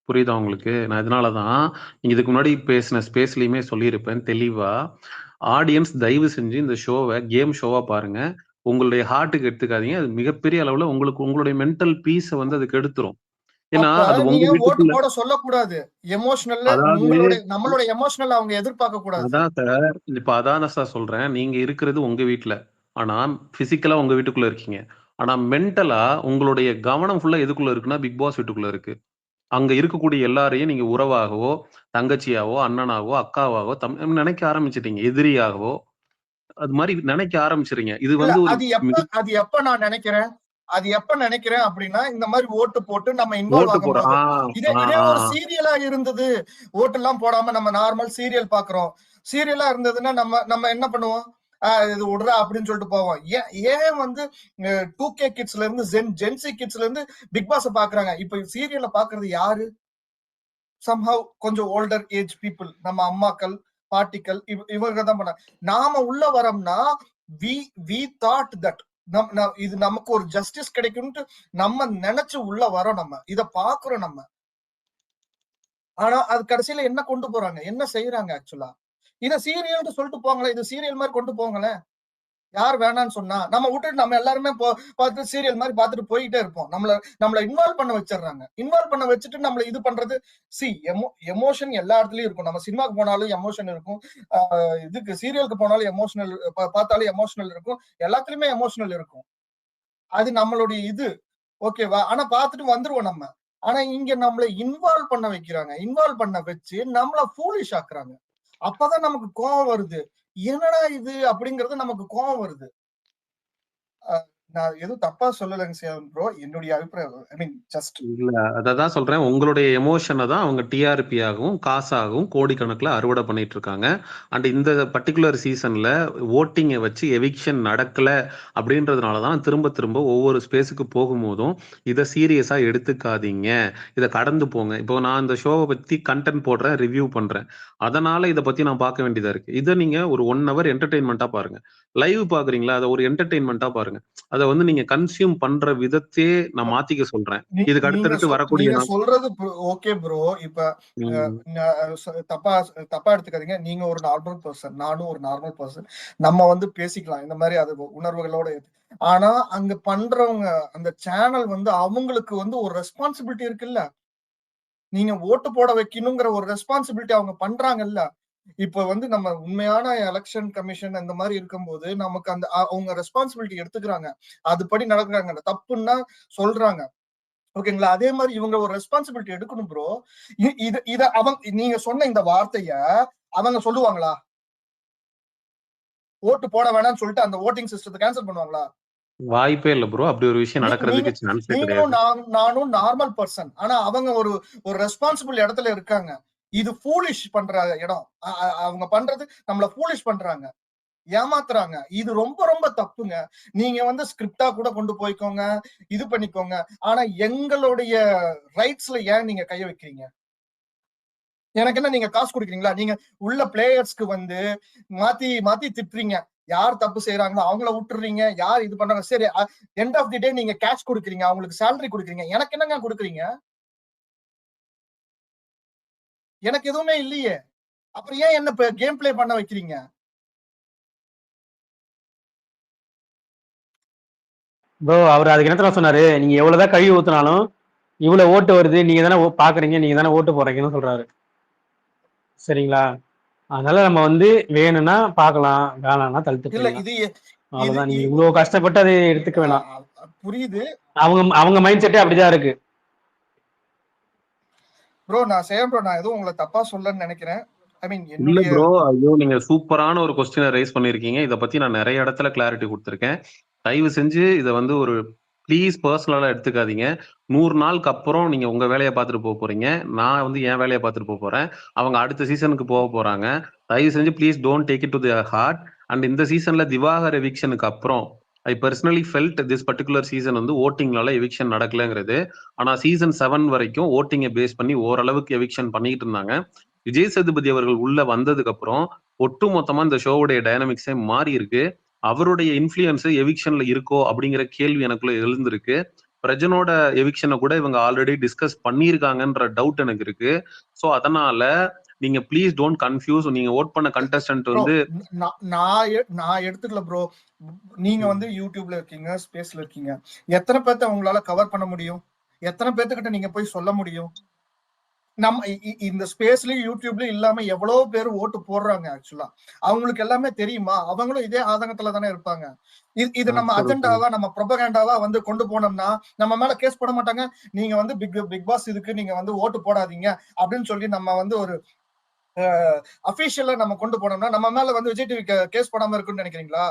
புரியுதா உங்களுக்கு? நான் இதனாலதான் நீங்க இதுக்கு முன்னாடி பேசின ஸ்பேஸ்லயுமே சொல்லியிருப்பேன் தெளிவா, ஆடியன்ஸ் தயவு செஞ்சு இந்த ஷோவை கேம் ஷோவா பாருங்க. உங்களுடைய ஹார்ட்டுக்கு எடுத்துக்காதீங்க. அது மிகப்பெரிய அளவுல உங்களுடைய மென்டல் பீஸை வந்து அதுக்கு எடுத்துரும். ஏன்னா அது உங்க ஓட்டு போட சொல்லக்கூடாது. எமோஷனல் நம்மளோட எமோஷனல் அவங்க எதிர்பார்க்க கூடாது. அதான் சார், இப்ப அதான் சார் சொல்றேன். நீங்க இருக்கிறது உங்க வீட்டுல, ஆனா பிசிக்கலா உங்க வீட்டுக்குள்ள இருக்கீங்க. ஆனா மென்டலா உங்களுடைய கவனம் ஃபுல்லா எதுக்குள்ள இருக்குன்னா பிக் பாஸ் வீட்டுக்குள்ள இருக்கு. அங்க இருக்கக்கூடிய எல்லாரையும் நீங்க உறவாகவோ, தங்கச்சியாவோ, அண்ணனாவோ, அக்காவாவோ நினைக்க ஆரம்பிச்சிட்டீங்க. எதிரியாகவோ அது மாதிரி நினைக்க ஆரம்பிச்சிருங்க. இது வந்து அது எப்ப நான் நினைக்கிறேன்? அது எப்ப நினைக்கிறேன் அப்படின்னா, இந்த மாதிரி ஓட்டு போட்டு நம்ம இன்வால்வ் ஆகும்போது. இதே ஒரு சீரியலா இருந்தது, ஓட்டு எல்லாம் போடாம நம்ம நார்மல் சீரியல் பாக்குறோம். சீரியலா இருந்ததுன்னா நம்ம என்ன பண்ணுவோம்? இது விடுறா அப்படின்னு சொல்லிட்டு போவோம். ஏன் வந்து 2K கிட்ஸ்ல இருந்து ஜென்சி கிட்ஸ்ல இருந்து பிக் பாஸ் பாக்குறாங்க? இப்ப சீரியல்ல பாக்குறது யாரு? சம்ஹவ் கொஞ்சம் ஓல்டர் ஏஜ் பீப்புள், நம்ம அம்மாக்கள், பாட்டிகள், இவங்க தான் பண்ண. நாம உள்ள வரோம்னா we thought that இது நமக்கு ஒரு ஜஸ்டிஸ் கிடைக்கும்னு நம்ம நினைச்சு உள்ள வரோம். நம்ம இத பாக்குறோம் நம்ம. ஆனா அது கடைசியில என்ன கொண்டு போறாங்க, என்ன செய்யறாங்க? ஆக்சுவலா இத சீரியல்னு சொல்லிட்டு போங்களேன், இது சீரியல் மாதிரி கொண்டு போங்களேன். யார் வேணான்னு சொன்னா? நம்ம விட்டுட்டு நம்ம எல்லாருமே பார்த்து சீரியல் மாதிரி பார்த்துட்டு போயிட்டே இருப்போம். நம்மள இன்வால்வ் பண்ண வச்சிடறாங்க. இன்வால்வ் பண்ண வச்சுட்டு நம்மள இது பண்றது. எமோஷன் எல்லா இடத்துலயும் இருக்கும். நம்ம சினிமாக்கு போனாலும் எமோஷன் இருக்கும், இதுக்கு சீரியலுக்கு போனாலும் எமோஷனல், பார்த்தாலும் எமோஷனல் இருக்கும், எல்லாத்துலயுமே எமோஷனல் இருக்கும். அது நம்மளுடைய இது, ஓகேவா? ஆனா பார்த்துட்டு வந்துருவோம் நம்ம. ஆனா இங்க நம்மள இன்வால்வ் பண்ண வைக்கிறாங்க. இன்வால்வ் பண்ண வச்சு நம்மள ஃபூலிஷ் ஆக்குறாங்க. அப்பதான் நமக்கு கோவம் வருது. என்னடா இது அப்படிங்கிறது நமக்கு கோவம் வருது. நான் எதுவும் தப்பா சொல்லலைங்க ப்ரோ, என்னுடைய அபிப்பிராயம். ஐ மீன் ஜஸ்ட் இல்ல, அததான் சொல்றேன். உங்களுடைய எமோஷனை தான் அவங்க டிஆர்பி ஆகவும் காசாகவும் கோடிக்கணக்கில் அறுவடை பண்ணிட்டு இருக்காங்க. அண்ட் இந்த பர்டிகுலர் சீசன்ல ஓட்டிங்கை வச்சு எவிக்ஷன் நடக்கல அப்படின்றதுனாலதான் திரும்ப திரும்ப ஒவ்வொரு ஸ்பேஸுக்கு போகும்போதும் இதை சீரியஸா எடுத்துக்காதீங்க, இதை கடந்து போங்க. இப்போ நான் இந்த ஷோவை பத்தி கண்டென்ட் போடுறேன், ரிவ்யூ பண்றேன், அதனால இதை பத்தி நான் பார்க்க வேண்டியதா இருக்கு. இதை நீங்க ஒரு 1 hour என்டர்டெயின்மெண்டா பாருங்க. லைவ் பாக்குறீங்களா, அதை ஒரு என்டர்டெயின்மெண்டா பாருங்க. அதை வந்து நீங்க கன்சியூம் பண்ற விதத்தையே நான் மாத்திக்க சொல்றேன். இதுக்கு அடுத்தடுத்து வரக்கூடிய சொல்றது ஓகே ப்ரோ. இப்ப தப்பா எடுத்துக்காதீங்க. நீங்க ஒரு நார்மல் பர்சன், நானும் ஒரு நார்மல் பர்சன். நம்ம வந்து பேசிக்கலாம் இந்த மாதிரி, அது உணர்வுகளோட. ஆனா அங்க பண்றவங்க அந்த சேனல் வந்து அவங்களுக்கு வந்து ஒரு ரெஸ்பான்சிபிலிட்டி இருக்குல்ல. நீங்க ஓட்டு போட வைக்கணுங்கிற ஒரு ரெஸ்பான்சிபிலிட்டி அவங்க பண்றாங்கல்ல. இப்ப வந்து நம்ம உண்மையான எலெக்ஷன் கமிஷன் அந்த மாதிரி இருக்கும்போது நமக்கு அந்த அவங்க ரெஸ்பான்சிபிலிட்டி எடுத்துக்கிறாங்க, அதுபடி நடக்கிறாங்க. தப்புன்னா சொல்றாங்க, ஓகேங்களா? அதே மாதிரி இவங்க ஒரு ரெஸ்பான்சிபிலிட்டி எடுக்கணும் ப்ரோ. இத அவங்க நீங்க சொன்ன இந்த வார்த்தைய அவங்க சொல்லுவாங்களா? ஓட்டு போட வேணாம்னு சொல்லிட்டு அந்த ஓட்டிங் சிஸ்டத்தை கேன்சல் பண்ணுவாங்களா? வாய்ப்பே இல்ல ப்ரோ. அப்படி ஒரு விஷயம் நடக்கிறதுக்கு சான்ஸே கிடையாது. நீங்களும் நானும் நார்மல் பர்சன். ஆனா அவங்க ஒரு ரெஸ்பான்சிபிள் இடத்துல இருக்காங்க. இது ஃபூலிஷ் பண்ற இடம். அவங்க பண்றது நம்மள ஃபூலிஷ் பண்றாங்க, ஏமாத்துறாங்க. இது ரொம்ப ரொம்ப தப்புங்க. நீங்க வந்து ஸ்கிரிப்டா கூட கொண்டு போய்க்கோங்க, இது பண்ணிக்கோங்க. ஆனா எங்களுடைய ரைட்ஸ்ல ஏன் நீங்க கைய வைக்கிறீங்க? எனக்கு என்ன, நீங்க காசு கொடுக்குறீங்களா? நீங்க உள்ள பிளேயர்ஸ்க்கு வந்து மாத்தி மாத்தி திட்டுறீங்க. யார் தப்பு செய்யறாங்களோ அவங்கள விட்டுறீங்க, யார் இது பண்றாங்க. சரி, எண்ட் ஆஃப் தி டே நீங்க கேஷ் கொடுக்குறீங்க, அவங்களுக்கு சேலரி கொடுக்குறீங்க. எனக்கு என்னங்க கொடுக்குறீங்க? எனக்கு எதுவுமே இல்லையே. அப்புறம் ஏன் என்ன கேம் பிளே பண்ண வைக்கிறீங்க? ப்ரோ அவர் அதுக்கு என்ன சொன்னாரு, நீங்க எவ்வளவுதான் கழுவி ஊத்தினாலும் இவ்வளவு ஓட்டு வருது, நீங்க தானே பாக்குறீங்க, நீங்க தானே ஓட்டு போறீங்கன்னு சொல்றாரு. சரிங்களா? அதனால நம்ம வந்து வேணும்னா பாக்கலாம், வேணாம்னா தடுத்து இல்ல, போயிடலாம். இது அவ்வளவுதான். நீங்க இவ்வளவு கஷ்டப்பட்டு அதை எடுத்துக்க வேணாம். புரியுது. அவங்க மைண்ட் செட்டே அப்படிதான் இருக்கு. ப்ரோ நான் சேம் ப்ரோ, நான் எதுவும் உங்களை தப்பா சொல்லன்னு நினைக்கிறேன். ஐ மீன் இல்ல என்னுடைய ப்ரோ, ஐயோ நீங்க சூப்பரான ஒரு கொஸ்டினை ரைஸ் பண்ணிருக்கீங்க. இதை பத்தி நான் நிறைய இடத்துல கிளாரிட்டி கொடுத்துருக்கேன். தயவு செஞ்சு இதை வந்து ஒரு ப்ளீஸ் பர்சனலா எடுத்துக்காதீங்க. 100 நாளுக்கு அப்புறம் நீங்க உங்க வேலையை பார்த்துட்டு போக போறீங்க, நான் வந்து என் வேலையை பார்த்துட்டு போக போறேன், அவங்க அடுத்த சீசனுக்கு போக போறாங்க. தயவு செஞ்சு please don't take it to the heart. And இந்த சீசன்ல திவாகர் எவிக்ஷனுக்கு அப்புறம் I personally felt this particular season வந்து ஓட்டிங்னால எவிக்ஷன் நடக்கலங்கிறது. ஆனா சீசன் 7 வரைக்கும் ஓட்டிங்கை பேஸ் பண்ணி ஓரளவுக்கு எவிக்ஷன் பண்ணிட்டு இருந்தாங்க. விஜய் சேதுபதி அவர்கள் உள்ள வந்ததுக்கு அப்புறம் ஒட்டு மொத்தமா இந்த ஷோவுடைய டைனமிக்ஸே மாறி இருக்கு. அவருடைய இன்ஃபுளுயன்ஸ் எவிக்ஷன்ல இருக்கோ அப்படிங்கிற கேள்வி எனக்குள்ள எழுந்திருக்கு. பிரஜனோட எவிக்ஷனை கூட இவங்க ஆல்ரெடி டிஸ்கஸ் பண்ணியிருக்காங்கன்ற டவுட் எனக்கு இருக்கு. ஸோ அதனால நீங்க ப்ளீஸ் டோன்ட் கன்ஃபியூஸ். நீங்க ஓட் பண்ண கண்டஸ்டன்ட் வந்து நான் எடுத்துக்கல ப்ரோ. நீங்க வந்து யூடியூப்ல இருக்கீங்க, ஸ்பேஸ்ல இருக்கீங்க. எத்தனை பேர்த்த உங்களால கவர் பண்ண முடியும்? எத்தனை பேர்த்துக்கிட்ட நீங்க போய் சொல்ல முடியும்? நம்ம இந்த ஸ்பேஸ்லயும் யூடியூப்லயும் இல்லாம எவ்வளவு பேர் ஓட்டு போடுறாங்க. ஆக்சுவலா அவங்களுக்கு எல்லாமே தெரியுமா? அவங்களும் இதே ஆதங்கத்துல தானே இருப்பாங்க. இது நம்ம அஜெண்டாவா, நம்ம ப்ரொபகண்டாவா வந்து கொண்டு போனோம்னா நம்ம மேல கேஸ் போட மாட்டாங்க. நீங்க வந்து பிக் பாஸ் இதுக்கு நீங்க வந்து ஓட்டு போடாதீங்க அப்படின்னு சொல்லி நம்ம வந்து ஒரு அபிஷியலா நம்ம கொண்டு போனோம்னா நம்ம மேல வந்து விஜய் டிவி கேஸ் போடாம இருக்குன்னு நினைக்கிறீங்களா?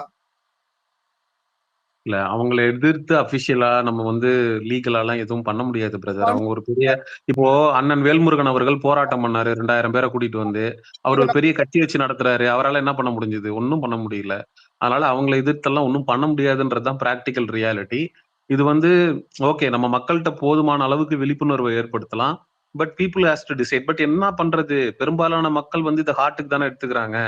இல்ல, அவங்களை எதிர்த்து அபிஷியலா நம்ம வந்து லீகலாலாம் எதுவும் பண்ண முடியாது பிரதர். அவங்க ஒரு பெரிய, இப்போ அண்ணன் வேல்முருகன் அவர்கள் போராட்டம் பண்ணாரு, 2000 பேரை கூட்டிட்டு வந்து. அவர் ஒரு பெரிய கட்சி வச்சு நடத்துறாரு, அவரால் என்ன பண்ண முடிஞ்சது? ஒன்னும் பண்ண முடியல. அதனால அவங்களை எதிர்த்தெல்லாம் ஒன்றும் பண்ண முடியாதுன்றதுதான் பிராக்டிக்கல் ரியாலிட்டி. இது வந்து ஓகே, நம்ம மக்கள்கிட்ட போதுமான அளவுக்கு விழிப்புணர்வை ஏற்படுத்தலாம். But people has to decide. But என்ன பண்றது, பெரும்பாலான மக்கள் வந்து இதை ஹார்ட்டுக்கு தானே எடுத்துக்கிறாங்க.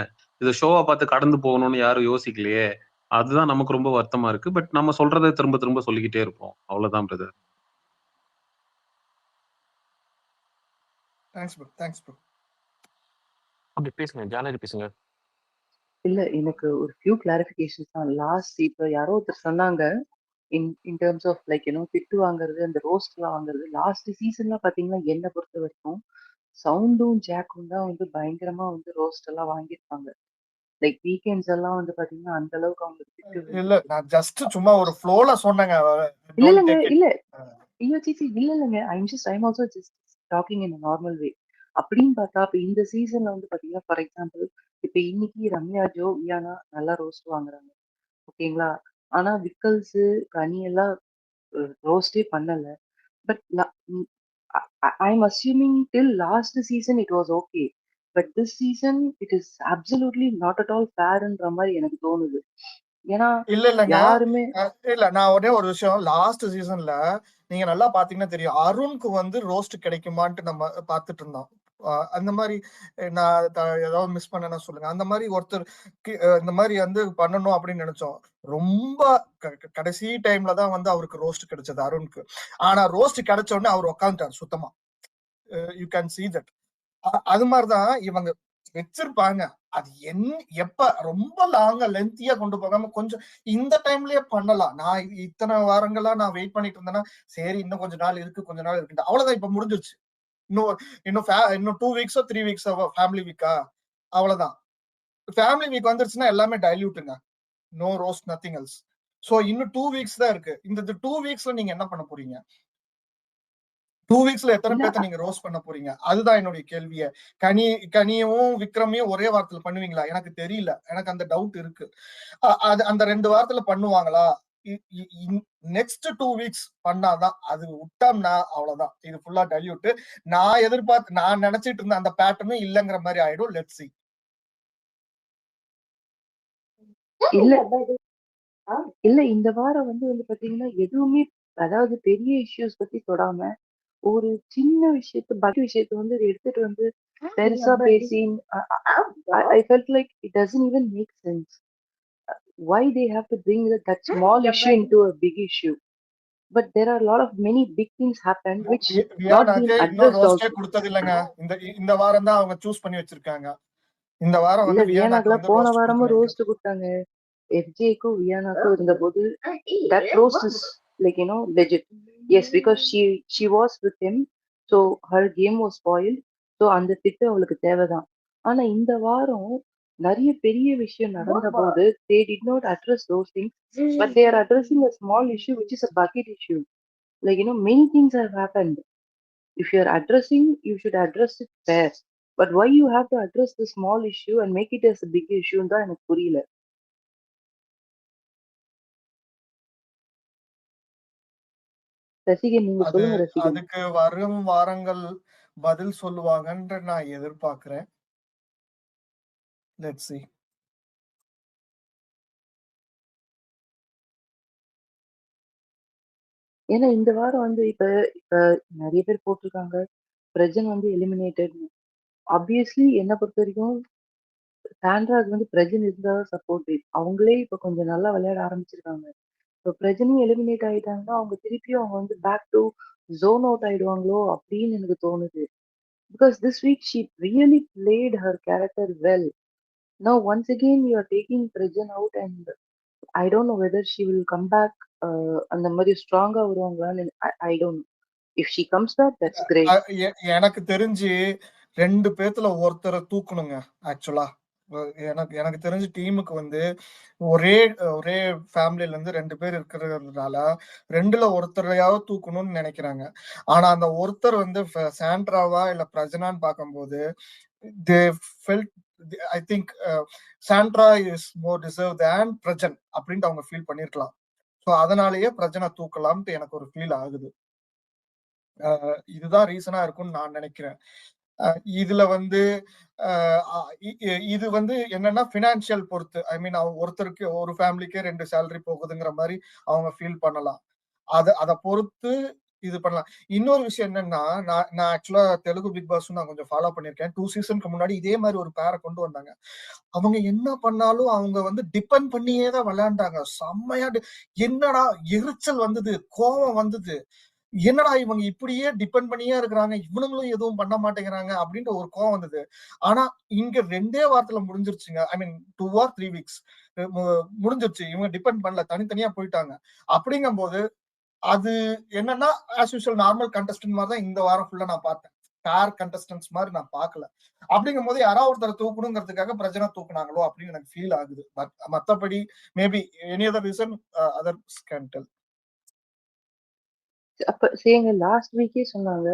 இதை ஷோவை பார்த்து கடந்து போகணும்னு யாரும் யோசிக்கலையே. அதுதான் நமக்கு ரொம்ப வருத்தமா இருக்கு. பட் நம்ம சொல்றதை திரும்ப திரும்ப சொல்லிக்கிட்டே இருப்போம். அவ்வளவுதான் brother. Thanks bro, thanks bro. அப்படி பேசுங்க, ஜானரி பேசுங்க. இல்ல, எனக்கு ஒரு ஃபியூ கிளாரிஃபிகேஷன்ஸ் தான். லாஸ்ட் இப்ப யாரோ ஒருத்தர் சொன்னாங்க, இன் டெர்ம்ஸ் ஆஃப் லைக் திட்டு வாங்குறது, அந்த ரோஸ்ட்லாம் வாங்குறது. லாஸ்ட் சீசன்ல பாத்தீங்கன்னா என்ன பொறுத்த வரைக்கும் சவுண்டும் ஜாக்கும் தான் வந்து பயங்கரமா வந்து ரோஸ்ட் எல்லாம் வாங்கியிருப்பாங்க. லைக் வீக்கெண்ட்ஸ் எல்லாம் வந்து பாத்தீங்கன்னா அந்த அளவுக்கு அவங்களுக்கு திட்டு இல்ல, நான் ஜஸ்ட் சும்மா ஒரு ஃப்ளோல சொன்னேங்க. இல்லங்க, இல்ல ஐயோ சீச்சி, இல்லங்க. I'm also just talking in normal way. அப்படின்னு பார்த்தா இப்ப இந்த சீசன்ல வந்து பாத்தீங்கன்னா ஃபார் எக்ஸாம்பிள் இப்ப இன்னைக்கு ரம்யா, ஜோ, வியானா நல்லா ரோஸ்ட் வாங்குறாங்க, ஓகேங்களா? ஆனா விக்கல்ஸ், கனி எல்லாம் ரோஸ்டே பண்ணல. But I'm assuming till last season it was okay. But this season it is absolutely not at all ஃபேர்ன்ற மாதிரி எனக்கு தோணுது. ஏன்னா இல்லங்க, யாருமே இல்ல, நான் ஒரே ஒரு விஷயம். லாஸ்ட் சீசன்ல நீங்க நல்லா பாத்தீங்கன்னா தெரியும், அருணுக்கு வந்து ரோஸ்ட் கிடைக்குமான்ட்டு நம்ம பாத்துட்டு இருந்தோம். அந்த மாதிரி நான் ஏதாவது மிஸ் பண்ணேன்னா சொல்லுங்க. அந்த மாதிரி ஒருத்தர் இந்த மாதிரி வந்து பண்ணணும் அப்படின்னு நினைச்சோம். ரொம்ப கடைசி டைம்ல தான் வந்து அவருக்கு ரோஸ்ட் கிடைச்சது அருணுக்கு. ஆனா ரோஸ்ட் கிடைச்ச உடனே அவர் உட்காந்துட்டாரு சுத்தமா. You can see that. அது மாதிரிதான் இவங்க வச்சிருப்பாங்க. அது எப்ப ரொம்ப லாங்கா லென்த்தியா கொண்டு போகாம கொஞ்சம் இந்த டைம்லயே பண்ணலாம். நான் இத்தனை வாரங்களா நான் வெயிட் பண்ணிட்டு இருந்தேன்னா சரி இன்னும் கொஞ்ச நாள் இருக்கு, கொஞ்ச நாள் இருக்கு, அவ்வளவுதான். இப்ப முடிஞ்சிருச்சு. இன்னும் 2 வீக்ஸோ 3 வீக்ஸோ ஃபேமிலி வீக்கா, அவ்வளவுதான். ஃபேமிலி வீக் வந்துருச்சுன்னா எல்லாமே டைல்யூட்டுங்க. No roast, nothing else. So இன்னும் 2 வீக்ஸ் தான் இருக்கு. இந்த 2 வீக்ஸ்ல நீங்க என்ன பண்ண போறீங்க? 2 வீக்ஸ்ல எத்தனை இல்ல பேர்த்த நீங்க ரோஸ்ட் பண்ண போறீங்க? அதுதான் என்னுடைய கேள்வியே. கனியவும் விக்ரமையும் ஒரே வாரத்துல பண்ணுவீங்களா? எனக்கு தெரியல. எனக்கு அந்த டவுட் இருக்கு. அது அந்த 2 வாரத்துல பண்ணுவாங்களா? நெக்ஸ்ட் 2 வீக்ஸ் பண்ணாதான். அது விட்டோம்னா அவ்வளவுதான். இது ஃபுல்லா டைல்யூட். நான் நினைச்சிட்டு இருந்த அந்த பேட்டர்னும் இல்லங்கிற மாதிரி ஆயிடும். Let's see. இல்ல இல்ல இந்த வாரம் வந்து பாத்தீங்கன்னா எதுவுமே, அதாவது பெரிய இஷ்யூஸ் பத்தி தொடாம ஒரு சின்ன பக்கி விஷயத்த வந்து எடுத்துட்டு வந்து பெருசா பேசி, I felt like it doesn't even make sense. Why they have to bring that small issue into a big issue? But there are a lot of many big things happened which not been வியானாக்கு இன்னும் addressed ரோஸ்டே also. கொடுத்தது இல்லைங்க. இந்த வாரம் தான் அவங்க choose பண்ணி வச்சிருக்காங்க. இந்த வாரம் இல்ல வந்து வியானாக்கு வியானாக்குலாம் வந்து போன ரோஸ்ட் வாரமும் கொடுக்குறாங்க. ரோஸ்ட் கொடுத்தாங்க. FJ-க்கும் வியானாக்கும் இருந்தபோது that roast is like legit. Yes, because she was with him, so her game was spoiled. So அந்த திட்டு அவளுக்கு தேவைதான். ஆனா இந்த வாரம் நிறைய பெரிய விஷயம் நடந்த போது they did not address those things, but they are addressing a small issue which is a bucket issue. Like many things have happened. If you are addressing, you should address it fair. But why you have to address the small issue and make it as a big issue தான் எனக்கு புரியல. ரசிகன் நீங்க சொல்லுங்க ரசிகன். அதுக்கு வரும் வாரங்கள் பதில் சொல்லுவாங்கன்ற நான் எதிர்பார்க்கிறேன். Let's see. ஏன்னா இந்த வாரம் வந்து இப்ப நிறைய பேர் போட்டிருக்காங்க பிரஜன் வந்து எலிமினேட்டட். ஆப்வியஸ்லி என்னை பொறுத்த வரைக்கும் சாண்ட்ராக்கு வந்து பிரஜன் இருந்தா சப்போர்ட்டிவ். அவங்களே இப்ப கொஞ்சம் நல்லா விளையாட ஆரம்பிச்சிருக்காங்க. இப்போ பிரஜனும் எலிமினேட் ஆயிட்டாங்கன்னா அவங்க திருப்பியும் அவங்க வந்து பேக் டு ஜோன் அவுட் ஆயிடுவாங்களோ அப்படின்னு எனக்கு தோணுது. Because this week she really played her character well. Now once again you are taking Prajan out and I don't know whether she will come back அந்த மாதிரி ஸ்ட்ராங்கா வருவாங்களான்னு I don't know. If she comes back, that's great. எனக்கு தெரிஞ்சு 2 பேத்துல ஒருத்தரை தூக்கணுங்க. ஆக்சுவலா எனக்கு தெரிஞ்ச டீமுக்கு வந்து ஒரே ஃபேமிலில இருந்து 2 பேர் இருக்கிறதுனால 2ல ஒருத்தரையாவது தூக்கணும்னு நினைக்கிறாங்க. ஆனா அந்த ஒருத்தர் வந்து சாண்ட்ராவா இல்ல பிரஜனான்னு பார்க்கும்போது they felt, I think Sandra is more deserved than Prajan அப்படின்ட்டு அவங்க ஃபீல் பண்ணிருக்கலாம். ஸோ அதனாலேயே பிரஜனை தூக்கலாம்ட்டு எனக்கு ஒரு ஃபீல் ஆகுது. இதுதான் ரீசனா இருக்கும்னு நான் நினைக்கிறேன். இதுல வந்து இது வந்து என்னன்னா பினான்சியல் பொறுத்து, ஐ மீன் ஒருத்தருக்கு ஒரு ஃபேமிலிக்கே 2 சேலரி போகுதுங்கிற மாதிரி அவங்க ஃபீல் பண்ணலாம். அதை பொறுத்து இது பண்ணலாம். இன்னொரு விஷயம் என்னன்னா, நான் ஆக்சுவலா தெலுங்கு பிக் பாஸ் நான் கொஞ்சம் ஃபாலோ பண்ணிருக்கேன். 2 சீசனுக்கு முன்னாடி இதே மாதிரி ஒரு பேரை கொண்டு வந்தாங்க. அவங்க என்ன பண்ணாலும் அவங்க வந்து டிபெண்ட் பண்ணியே தான் விளையாண்டாங்க. செம்மையா என்னடா எரிச்சல் வந்தது, கோபம் வந்தது. என்னடா இவங்க இப்படியே டிபெண்ட் பண்ணியே இருக்கிறாங்க, இவனுங்களும் எதுவும் பண்ண மாட்டேங்கிறாங்க அப்படின்ற ஒரு கோவம் வந்தது. ஆனா இங்க 2 வாரத்துல முடிஞ்சிருச்சுங்க. ஐ மீன் 2 or 3 வீக்ஸ் முடிஞ்சிருச்சு. இவங்க டிபெண்ட் பண்ணல, தனித்தனியா போயிட்டாங்க. அப்படிங்கும் போது அது என்னன்னா ஆஸ் யூசுவல் நார்மல் கண்டஸ்டன்ட் மாதிரி தான் இந்த வாரம் ஃபுல்லா நான் பார்த்தேன். ஃபேர் கண்டஸ்டன்ஸ் மாதிரி நான் பார்க்கல. அப்படிங்கும் போது யாராவது ஒருத்தரை தூக்கணுங்கிறதுக்காக பிரச்சனை தூக்குனாங்களோ அப்படின்னு எனக்கு ஃபீல் ஆகுது. பட் மத்தபடி maybe any other reason others can tell. அப்ப சரிங்க, லாஸ்ட் வீக்கே சொன்னாங்க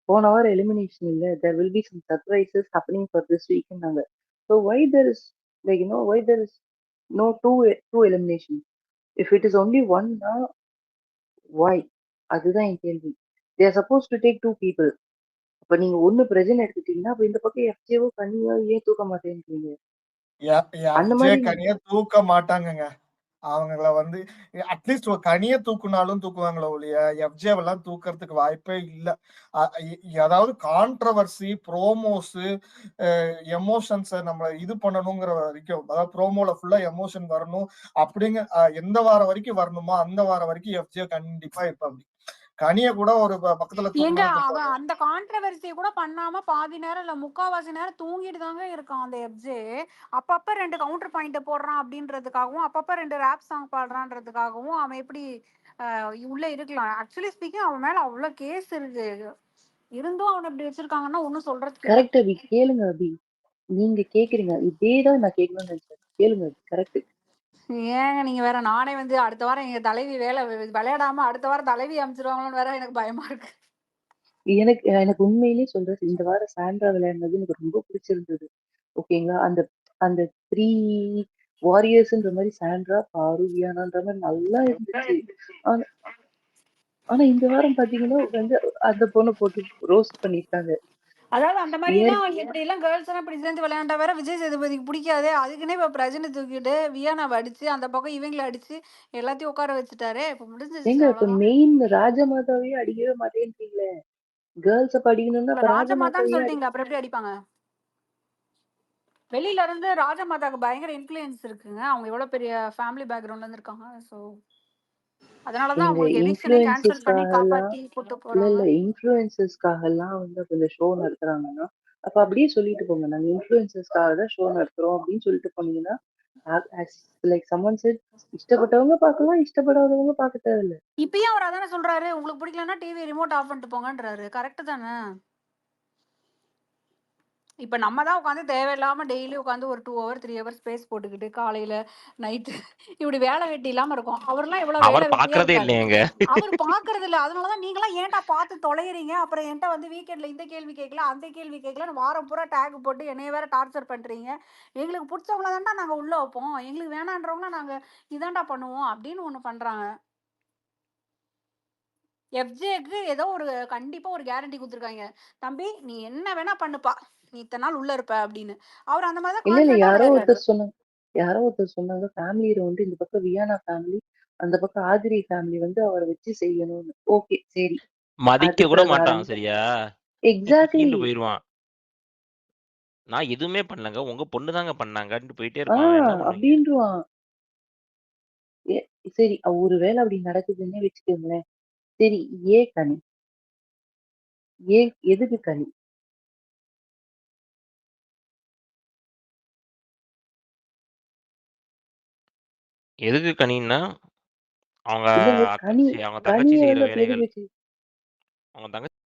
போன வாரம் எலிமினேஷன் இல்ல, there will be some surprises happening for this week ன்னாங்க. So why there is why there is no two elimination? If it is only one, why? அதுதான் என் கேள்வி. They are supposed to take 2 people. அப்ப நீங்க ஒண்ணு பிரச்சனை எடுத்துட்டீங்கன்னா அப்ப இந்த பக்கம் FJவோ கனியோ ஏன் தூக்க மாட்டேன்றீங்க? அந்த மாதிரி கனியா தூக்க மாட்டாங்கங்க. அவங்கள வந்து அட்லீஸ்ட் கனிய தூக்குனாலும் தூக்குவாங்களோ ஒழிய எஃப்ஜேவெல்லாம் தூக்கறதுக்கு வாய்ப்பே இல்ல. அதாவது கான்ட்ரவர்சி, ப்ரோமோஸ், எமோஷன்ஸை நம்ம இது பண்ணணுங்கிற வரைக்கும், அதாவது ப்ரோமோல ஃபுல்லா எமோஷன் வரணும் அப்படிங்க எந்த வாரம் வரைக்கும் வரணுமோ அந்த வாரம் வரைக்கும் எஃப்ஜே கண்டிப்பா இருப்பாங்க. கனிய கூட ஒரு பக்கத்துல அந்த கான்ட்ரவர்சி கூட பண்ணாம பாதி நேரம் இல்ல முக்காவாசி நேரம் தூங்கிட்டு தாங்க இருக்கான் அந்த எஃப்ஜே. அப்பப்ப 2 கவுண்டர் பாயிண்ட் போடுறான் அப்படின்றதுக்காகவும் அப்பப்ப 2 ரேப் சாங் பாடுறான்றதுக்காகவும் அவன் எப்படி உள்ள இருக்கலாம். ஆக்சுவலி ஸ்பீக்கிங் அவன் மேல அவ்வளவு கேஸ் இருக்கு. இருந்தும் அவன இப்படி வச்சிருக்காங்கன்னா ஒண்ணும் சொல்றதுக்கு இல்ல. கரெக்ட் அபி. கேளுங்க அபி. நீங்க கேக்குறீங்க. இதேதான் நான் கேட்கணும்னு நினைச்சேன். கேளுங்க அபி. கரெக்ட். ஏங்க நீங்க வேற, நானே வந்து அடுத்த வாரம் எங்க தலைவி விளையாடாம அடுத்த வாரம் தலைவி அமைச்சிருவாங்களோன்னு வேற எனக்கு பயமா இருக்கு. எனக்கு எனக்கு உண்மையிலேயே சொல்றது, இந்த வாரம் சாண்ட்ரா விளையாடுனது எனக்கு ரொம்ப பிடிச்சிருந்தது. ஓகேங்களா? அந்த அந்த 3 வாரியர்ஸ்ன்ற மாரி சாண்ட்ரா, பாரு, வியானான்ற மாரி நல்லா இருந்துச்சு. ஆனா ஆனா இந்த வாரம் பாத்தீங்கன்னா வந்து அந்த பொண்ண போட்டு ரோஸ்ட் பண்ணிருக்காங்க. அதாவது அந்த மாதிரி ஏற் எல்லாம் இப்படி எல்லாம் கேர்ள்ஸ் எல்லாம் இப்படி சேர்ந்து விளையாண்டா வேற விஜய் சேதுபதிக்கு பிடிக்காதே. அதுக்குன்னே இப்ப பிரஜனை தூக்கிட்டு வியானாவை அடிச்சு அந்த பக்கம் இவங்களை அடிச்சு எல்லாத்தையும் உட்கார வச்சுட்டாரு. இப்ப முடிஞ்சிருச்சு, ஏங்க இப்ப அவ்வளவுதான். மெயின் ராஜமாதாவையே அடிக்கவே மாட்டேன்றீங்களே. கேர்ள்ஸ படிக்கணும்னா இல்ல அப்ப ராஜமாதான்னு ராஜமாதாவையே சொல்லிட்டீங்க, அப்புறம் எப்படி அடிப்பாங்க? வெளியில இருந்து ராஜமாதாக்கு பயங்கர இன்ஃப்ளூயன்ஸ் இருக்குங்க. அவங்க எவ்வளவு பெரிய ஃபேமிலி பேக்ரவுண்ட்ல இருந்து இருக்காங்க. சோ அதனாலதான் எங்க அவங்களுக்கு எவிக்ஷனே கேன்சல் பண்ணி இன்ஃப்ளூயன்சஸ்க்காக எல்லாம் காப்பாத்தி கூட்டு இல்ல போறாங்க. இல்ல இன்ஃப்ளூயன்சஸ்க்காக எல்லாம் வந்து அப்ப இந்த ஷோ நடத்துறாங்கன்னா அப்ப அப்படியே சொல்லிட்டு போங்க. நாங்க இன்ஃப்ளூயன்சஸ்க்காக தான் ஷோ நடத்துறோம் அப்படின்னு சொல்லிட்டு போனீங்கன்னா லைக் சம்மன் செட், இஷ்டப்பட்டவங்க பார்க்கலாம், இஷ்டப்படாதவங்க பார்க்க தேவையில்ல. இப்பயும் அவர் அதானே சொல்றாரு, உங்களுக்கு பிடிக்கலன்னா டிவி ரிமோட் ஆஃப் பண்ணிட்டு போங்கன்றாரு. கரெக்ட் தானே? இப்ப நம்ம தான் உட்காந்து தேவையில்லாம டெய்லி உட்காந்து ஒரு 2 ஹவர் 3 ஹவர் ஸ்பேஸ் போட்டுக்கிட்டு காலையில நைட்டு இப்படி வேலை வெட்டி இல்லாம இருக்கும். அவர்லாம் எவ்வளவு அவர் வேலை வெட்டியா பாக்குறதே இருக்காரு. இல்லையேங்க. அவர் பாக்குறது இல்ல. அதனாலதான் நீங்களாம் ஏன்டா பார்த்து தொலைகிறீங்க, அப்புறம் என்கிட்ட வந்து வீக்கெண்ட்ல இந்த கேள்வி கேட்கல அந்த கேள்வி கேட்கலன்னு வாரம் பூரா டேக் போட்டு என்னைய வேற டார்ச்சர் பண்றீங்க. எங்களுக்கு பிடிச்சவங்கள தான்டா நாங்க உள்ள வைப்போம், எங்களுக்கு வேணான்றவங்கள நாங்க இதான்டா பண்ணுவோம் அப்படின்னு ஒண்ணு பண்றாங்க. எஃப்ஜேக்கு ஏதோ ஒரு கண்டிப்பா ஒரு கேரண்டி கொடுத்துருக்காங்க, தம்பி நீ என்ன வேணா பண்ணுப்பா, நீ இத்தனை நாள் உள்ள இருப்ப அப்படின்னு. அவர் அந்த மாதிரி தான் இல்ல இல்ல கான்ஃபிடண்டா யாரோ விளையாடுறாரு. ஒருத்தர் சொன்னாங்க. யாரோ ஒருத்தர் சொன்னாங்க ஃபேமிலியில வந்து இந்த பக்கம் வியானா ஃபேமிலி, அந்த பக்கம் ஆதிரி ஃபேமிலி வந்து அவரை வச்சு செய்யணும்னு. ஓகே சரி. அது மதிக்க கூட மாட்டான் பிரகாரம் சரியா? எக்ஸாக்ட்லி. தூக்கிட்டு போயிருவான். நான் எதுவுமே பண்ணலங்க, உங்க பொண்ணு தாங்க பண்ணாங்கன்னு போயிட்டே இருப்பான். அவன் என்ன பண்ணுவீங்க? அப்படின்றான். சரி ஒருவேளை அப்படி நடக்குதுன்னே வச்சுக்கோங்களேன். சரி ஏன் கனி? ஏன் எதுக்கு கனி? எதுக்கு கனின்னா அவங்க இல்லங்க கனி அவங்க தங்கச்சி கனிய செய்யற வந்து அப்ப வேலைகள், எதுக்கு வச்சு அவங்க தங்கச்சி